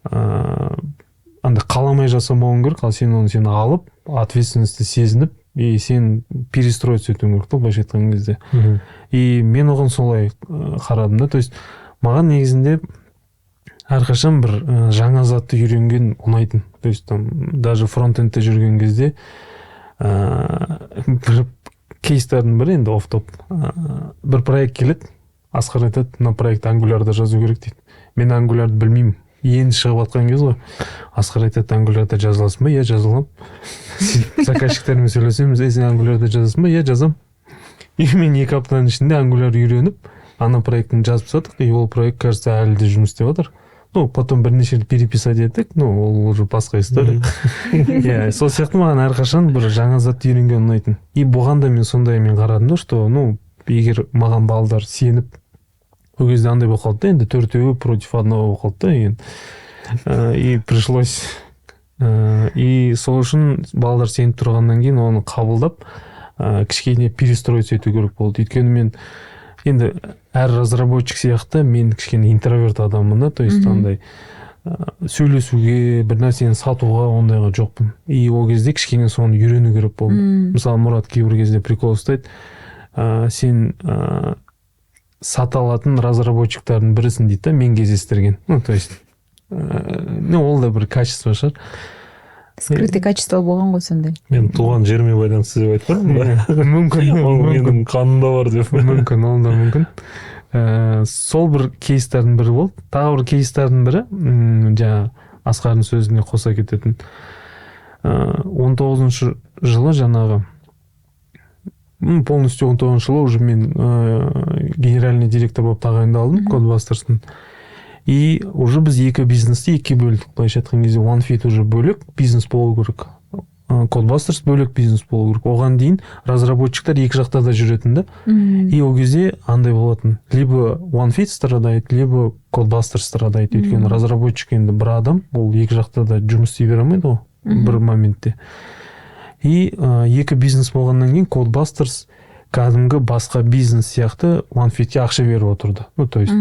андай қаламай жасамауың керек, ал сен оны алып, ответственностьті сезініп, и сен перестроиться етуің керек та, былайша айтқан кезде. И мен оған солай қарадым да. То есть маған негізінде әрқашан бір жаңа затты үйренген ұнайтын. То есть там даже фронтендте жүрген кезде бір кейстердің бірі, енді офф-топ, бір проект келеді, Асқар айтады, мына проект ангулярда жазу керек дейді. Мен ангулярды білмеймін. Енді шығып атқан кез ғой. Асқар айтады, ангулярда жазыласың ба? Иә, жазылам. Заказчиктермен сөйлесеміз, сен ангулярда жазасың ба? Иә, жазам. И мен 2 аптаның ішінде ангуляр үйреніп, ана проектін жазып тастадық, и ол проект, кажется, әлі де жұмыс істеп жатыр. Ну, потом бірнеше рет переписать еттік, ну, ол уже басқа история. Иә, сол сияқты маған әрқашан бір жаңа зат үйренген ұнайтын. И бұған да мен сондай қарадым да, что, ну, егер маған балдар сеніп, ол кезде андай болып қалды да, енді 4-еуі против 1-го болып қалды да, и пришлось. И сол үшін балдар сеніп тұрғаннан кейін оны қабылдап, кішкене перестроиться ету керек болды. Өйткені мен енді әр разработчик сияқты мен кішкене интроверт адаммын да, то есть андай сөйлесуге, бір нәрсені сатуға ондайға жоқпын. И ол кезде кішкене соны үйрену керек болды. Мысалы Мұрат кейбір кезде прикол ұстайды, сен сата алатын разработчиктардың бірісін дейді да, мен кездестірген. Ну, то есть ол да бір качество шығар. Скрытый качество болған ғой сондай. Мен туған жеріме байланысты деп айтпадым ба? Мүмкін, Ол менің қанымда бар деп. мүмкін, ол да мүмкін. Сол бір кейстардың бірі болды. Тағы бір кейстардың бірі, жаңа Асқардың сөзіне қоса кететін. 19 жылы жаңағы, полностью 19 жылы уже мен генеральный директор болып тағайындалдым Codebusters-тың. И уже біз екі бизнесті екі бөлдік. Былайша айтқан кезде OneFit уже бөлек бизнес болу керек. Codebusters бөлек бизнес болу керек. Оған дейін разработчиктар екі жақта да жүретін да. И ол кезде андай болатын. Либо OneFit страдает, либо Codebusters страдает. Өйткені разработчик енді бір адам, ол екі жақта да жұмыс істей бере алмайды ғой бір моментте. И екі бизнес болғаннан кейін Codebusters кәдімгі басқа бизнес сияқты OneFit-ке ақша беріп отырды. Ну, то есть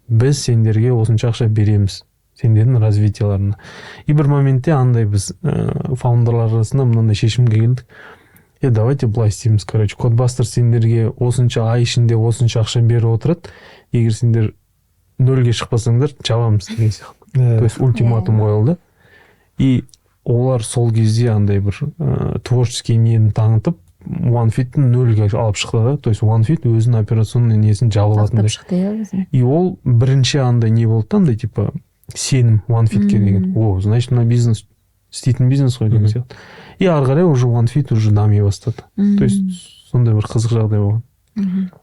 біз сендерге осынша ақша береміз, сендердің развитияларына. И бір моментте андай біз фаундерлар арасында мынандай шешімге келдік. Давайте былай істейміз, короче, Codebusters сендерге осынша ай ішінде осынша ақша беріп отырады. Егер сендер нөлге шықпасаңдар, жабамыз деген сияқты. То есть ультиматум қойылды. И олар сол кезде андай бір творческий нені танытып, OneFit-ті нөлге алып шықты да. То есть OneFit өзінің операционный несін жабылатындай. И ол бірінші андай не болды да, андай типа сенім OneFit-ке деген. О, значит, мына бизнес істейтін бизнес қой деген сияқты. И ары қарай уже OneFit уже дами бастады. То есть сондай бір қызық жағдай болған.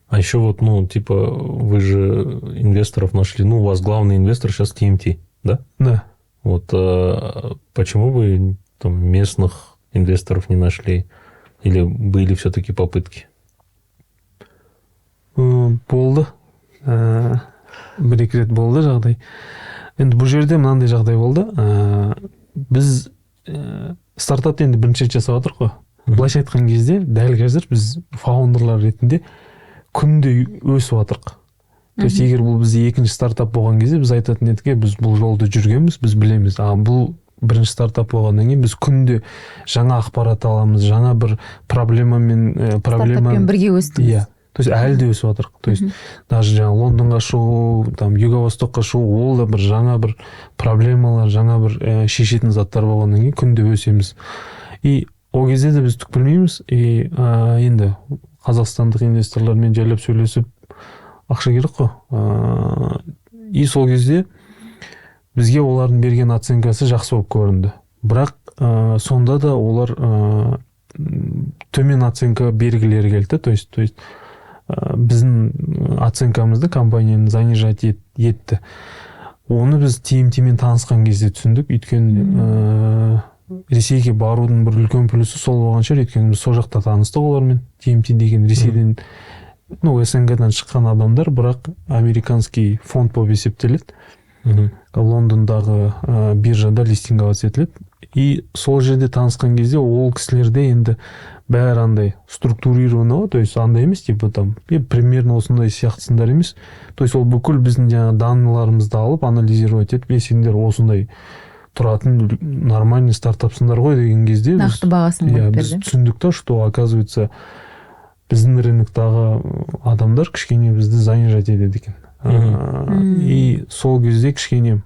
А еще вот, ну, типа, вы же инвесторов нашли. Ну, у вас главный инвестор сейчас TMT, да? Да. Вот почему вы там местных инвесторов не нашли? Или были все-таки попытки? Болды. Бір-екі рет болды жағдай. Енді бұл жерде мынандай жағдай болды. Біз стартапты енді бірінші рет жасап отырық қой. Былайша айтқан кезде, дәл қазір біз фаундерлар ретінде күнде өсіп отырық. То есть егер бұл бізде екінші стартап болған кезде біз айтатын едік, біз бұл жолды жүргенбіз, біз білеміз. Бұл бірінші стартап болғаннан кейін біз күнде жаңа ақпарат аламыз, жаңа бір стартаппен бірге өстіңіз. Иә. То есть әлі де өсіп отырық. То есть даже жаңа Лондонға шығу, там Юго-Востокқа шығу, ол да бір жаңа бір проблемалар, жаңа бір шешетін заттар болғаннан кейін күнде өсеміз. И ол кезде де біз түк білмейміз. И енді қазақстандық инвесторлармен жайлап сөйлесіп ақша керек қой. И сол кезде бізге олардың берген оценкасы жақсы болып көрінді. Бірақ сонда да олар төмен оценка бергілері келді. То есть біздің оценкамызды компанияны занижать етті. Оны біз TMT-мен танысқан кезде түсіндік. Өйткені Ресейге барудың бір үлкен плюсы сол болған шығар. Өйткені біз сол жақта таныстық олармен. TMT деген Ресейден, СНГ-дан шыққан адамдар, бірақ американский фонд болып есептеледі. Лондондағы биржада листинговаться етіледі. И сол жерде танысқан кезде ол кісілерде енді бәрі андай структурировано, то есть андай емес, типа там примерно осындай сияқтысындар емес. То есть ол бүкіл біздің жаңа данныйларымызды алып анализировать етіп, сендер осындай тұратын нормальный стартапсыңдар ғой деген кезде нақты бағасын қойып берді. Біз түсіндік та, что оказывается біздің рыноктағы адамдар кішкене бізді занижать етеді екен. И сол кезде кішкене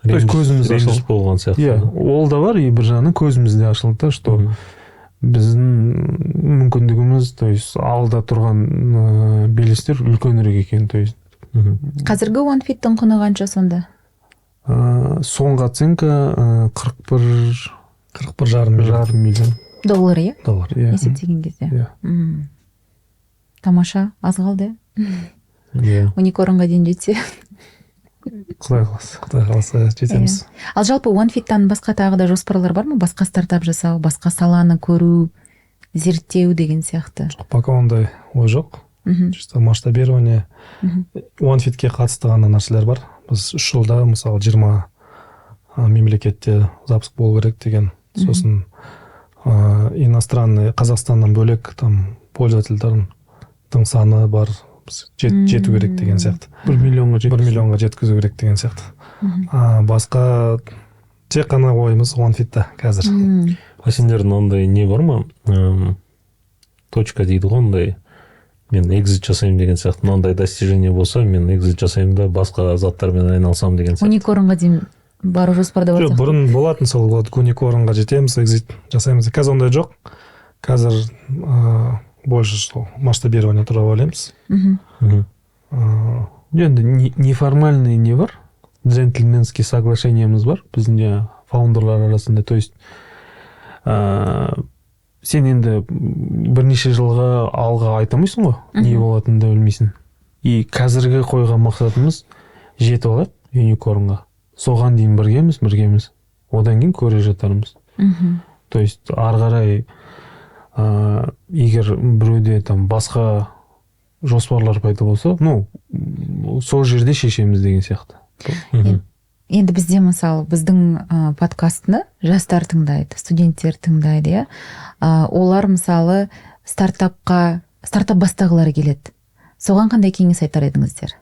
көзіміз ашылды болған сияқты. Иә, ол да бар, и бір жағынан көзіміз де ашылды да, что біздің мүмкіндігіміз, то есть алда тұрған белестер үлкенірек екен, то есть. Қазіргі OneFit-тің құны қанша сонда? Соңғы оценка 41,5 миллион. Доллар, иә? Доллар. Есептеген кезде. Тамаша, аз қалды. 12 орынға дейін жетсе. Құдай қаласа. Құдай қаласа жетеміз. Ал жалпы OneFit-тан басқа тағы да жоспарлар бар ма? Басқа стартап жасау, басқа саланы көру, зерттеу деген сияқты. Пока ондай ой жоқ. Чисто масштабирование. OneFit-ке қатысты ғана нәрселер бар. Біз 3 жылда мысалы 20 мемлекетте запуск болу керек деген. Сосын иностранный, Қазақстаннан бөлек там пользовательдердің саны бар. Жету керек деген сияқты. 1 миллионға жеткізу керек деген сияқты. Басқа тек қана ойымыз OneFit-та қазір. А сендердің ондай не бар ма? Точка дейді ғой, ондай мен экзит жасаймын деген сияқты, мынандай достижение болса мен экзит жасаймын да басқа заттармен айналысамын деген сияқты. 12 орынға дейін бару жоспарда бар жоқ, сияқты. бұрын болатын сол, вот 12 орынға жетеміз, экзит жасаймыз. Қазір ондай жоқ. Қазір больше сол масштабирование туралы ойлаймыз. Мгм. енді неформальный не бар, джентльменский соглашениеміз бар біздің жаңағы фаундерлар арасында. То есть сен енді бірнеше жылға алға айта алмайсың ғой, не болатынын да білмейсің. И қазіргі қойған мақсатымыз жетіп алады юникорнға. Соған дейін біргеміз, одан кейін көре жатармыз. То есть ары қарай егер біреуде там басқа жоспарлар пайда болса, ну сол жерде шешеміз деген сияқты. Енді бізде мысалы біздің подкастны жастар тыңдайды, студенттер тыңдайды, иә. Олар мысалы стартап бастағылары келеді. Соған қандай кеңес айтар едіңіздер?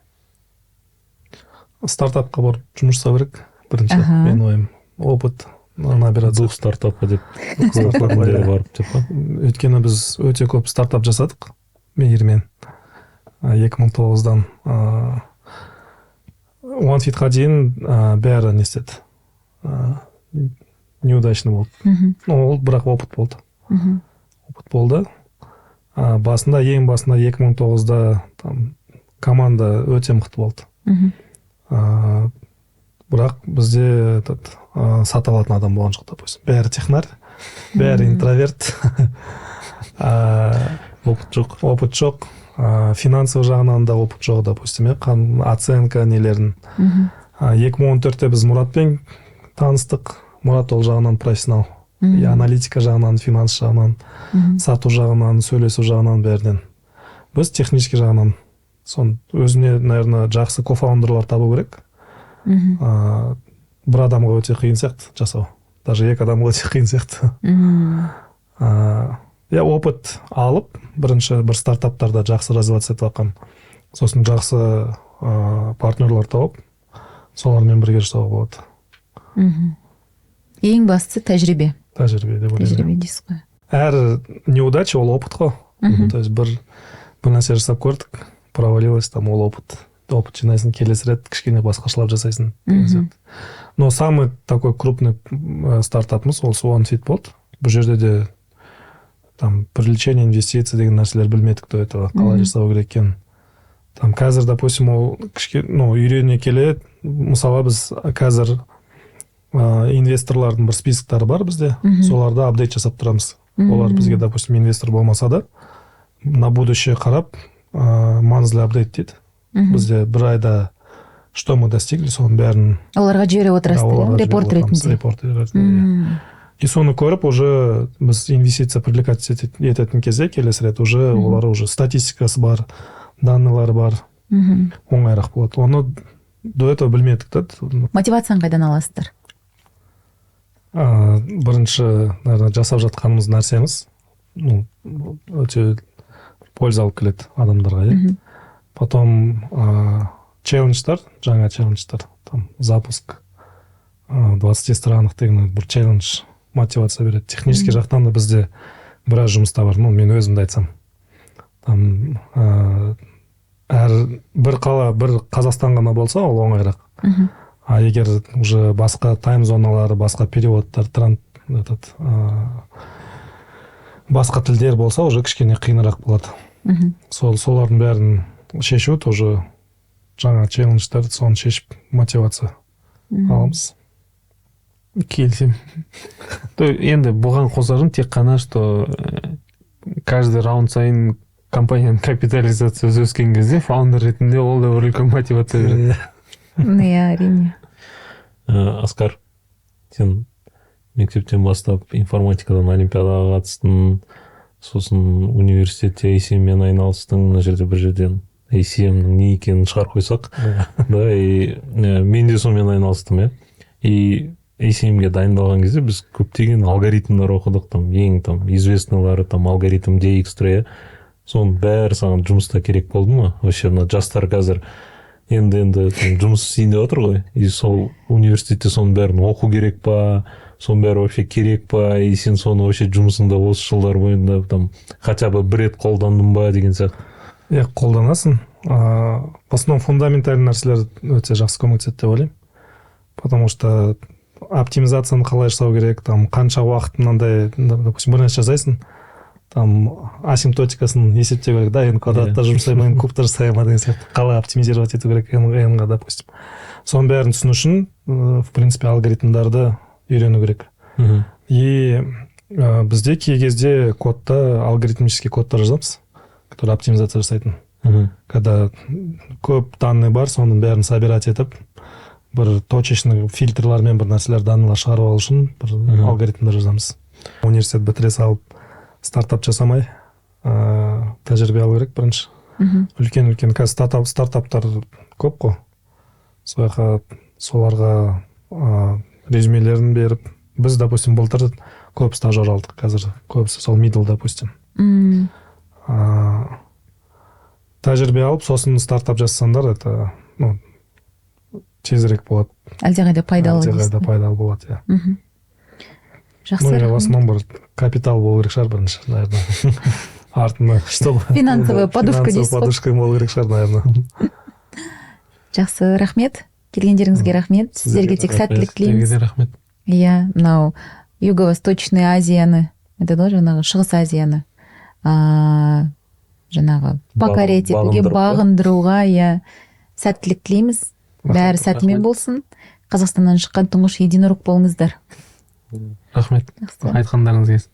Стартапқа барып жұмыс жасау керек. Бірінші, мен ойым, опыт набираться. Дух стартапа деп стартапқа барып деп па. Өйткені біз өте көп стартап жасадық. Мейірмен 2009-дан OneFitқа дейін бәрі не істеді. Неудачный болды. Ол бірақ опыт болды. Опыт болды. Ең басында 2009-да команда өте мықты болды. Бірақ бізде сата алатын адам болған жоқ, допустим. Бәрі технарь, бәрі интроверт. Опыт жоқ. Финансовый жағынан да опыт жоқ, допустим, оценка нелерін. 2014-те біз Мұратпен таныстық. Мұрат ол жағынан профессионал. Аналитика жағынан, финанс жағынан, сату жағынан, сөйлесу жағынан бәрден. Біз технический жағынан. Сон өзіне, наверное, жақсы кофаундерлар табу керек. Бір адамға өте қиын сияқты жасау. Даже екі адамға өте қиын сияқты. Опыт алып, бірінші бір стартаптарда жақсы развиваться етіп атқан. Сосын жақсы партнерлар тауып, солармен бірге жасауға болады. Ең бастысы тәжірибе. Тәжірибе деп ойлаймын. Тәжірибе дейсіз ғой. Әр неудача ол опыт қой. То есть бір нәрсе жасап көрдік, провалилось, там ол опыт. Опыт жинайсың, келесі рет кішкене басқашалап жасайсың. Но самый такой крупный стартапымыз ол OneFit болды. Бұл жерде де там привлечение инвестиций деген нәрселер білмедік до этого, қалай жасау керек екенін. Там қазір, допустим, ол үйрене келе, мысалы біз қазір инвесторлардың бір списоктары бар бізде, соларда апдейт жасап тұрамыз. Олар бізге, допустим, инвестор болмаса да, на будущее қарап, маңызды апдейт дейді. Бізде бір айда что мы достигли, соның бәрін оларға жібере отырасыздар, репорт ретінде. И соны көріп, уже біз инвестиция привлекать ететін кезде, келесі рет уже олар уже статистикасы бар, данныйлары бар, оңайырақ болады. Оны до этого білмедік та. Мотивацияны қайдан аласыздар? Бірінші, наверное, жасап жатқанымыз нәрсеміз, өте польза алып келеді адамдарға. Потом челленджтар, жаңа челленджтар, там запуск 20 странах деген бір челлендж мотивация береді. Технический жақтан да бізде біраз жұмыста бар. Мен өзімді айтсам. Там бір қала, бір Қазақстан ғана болса, ол оңайырақ. Егер уже басқа тайм зоналары, басқа переводтар, басқа тілдер болса, уже кішкене қиынырақ болады. Солардың бәрін шешу тоже жаңа челлендждерді соны шешіп мотивация аламыз. Келісем. Енді бұған қосарым тек қана, что каждый раунд сайын компанияның капитализациясы өскен кезде фаундер ретінде ол да бір үлкен мотивация береді. Әрине. Аскар, сен мектептен бастап информатикадан олимпиадаға қатыстың, сосын университетте ACM-мен айналыстың, мына жерде бір жерден ACM-нің не екенін шығарып қойсақ. Мен де сонымен айналыстым, и ACM-ге дайындалған кезде біз көптеген алгоритмдар оқыдық, ең известныйлары, алгоритм DX3, соның бәрі саған жұмыста керек болды ма? Вообще, жастар қазір енді жұмыс істейін деп отыр ғой, и сол университетте соның бәрін оқу керек па, соның бәрі вообще керек па, и сен соны вообще жұмысыңда осы жылдар бойында хотя бы бір рет қолдандың ба деген сияқты. Қолданасың. В основном фундаментальный нәрселер өте жақсы көмектеседі деп ойлаймын. Потому что оптимизацияны қалай жасау керек, там қанша уақыт мынандай, допустим, бір нәрсе жасайсың, там асимптотикасын есептеу керек, да, енді квадратта жұмсаймын, енді кубта жасаймын деген сияқты. Қалай оптимизировать ету керек n-ға, допустим. Соның бәрін түсіну үшін, в принципе, алгоритмдарды үйрену керек. И бізде кей кезде кодта алгоритмический кодтар жазамыз, который оптимизация жасайтын. Когда көп данный бар, соның бәрін собирать етіп, бір точечный фильтрлармен бір нәрселер данныйлар шығарып алу үшін бір алгоритмдер жазамыз. Университет бітіре салып стартап жасамай, тәжірибе алу керек бірінші. Үлкен қазір стартаптар көп қой. Соларға резюмелерін беріп, біз, допустим, былтыр көп стажер алдық, қазір көбісі сол middle, допустим. Тәжірибе алып, сосын стартап жасасаңдар, это тезірек болады. Әлдеқайда пайдалы. Әлдеқайда пайдалы болады, иә. Жақсы. Ну, в основном бір капитал болу керек шығар бірінші, наверное. Артына, чтобы... Финансовая подушка дейсіз ғой. Финансовая подушка болу керек шығар, наверное. Жақсы, рахмет. Келгендеріңізге рахмет. Сіздерге тек сәттілік тілейміз. Сіздерге рахмет. Иә, мынау Юго-Восточный Азияны, это жаңағы Шығыс Азияны жаңағы покорять етуге, бағындыруға, иә, сәттілік тілейміз. Бәрі сәтімен болсын. Қазақстаннан шыққан тұңғыш единорог болыңыздар. Рахмет. Айтқандарыңыз келсін.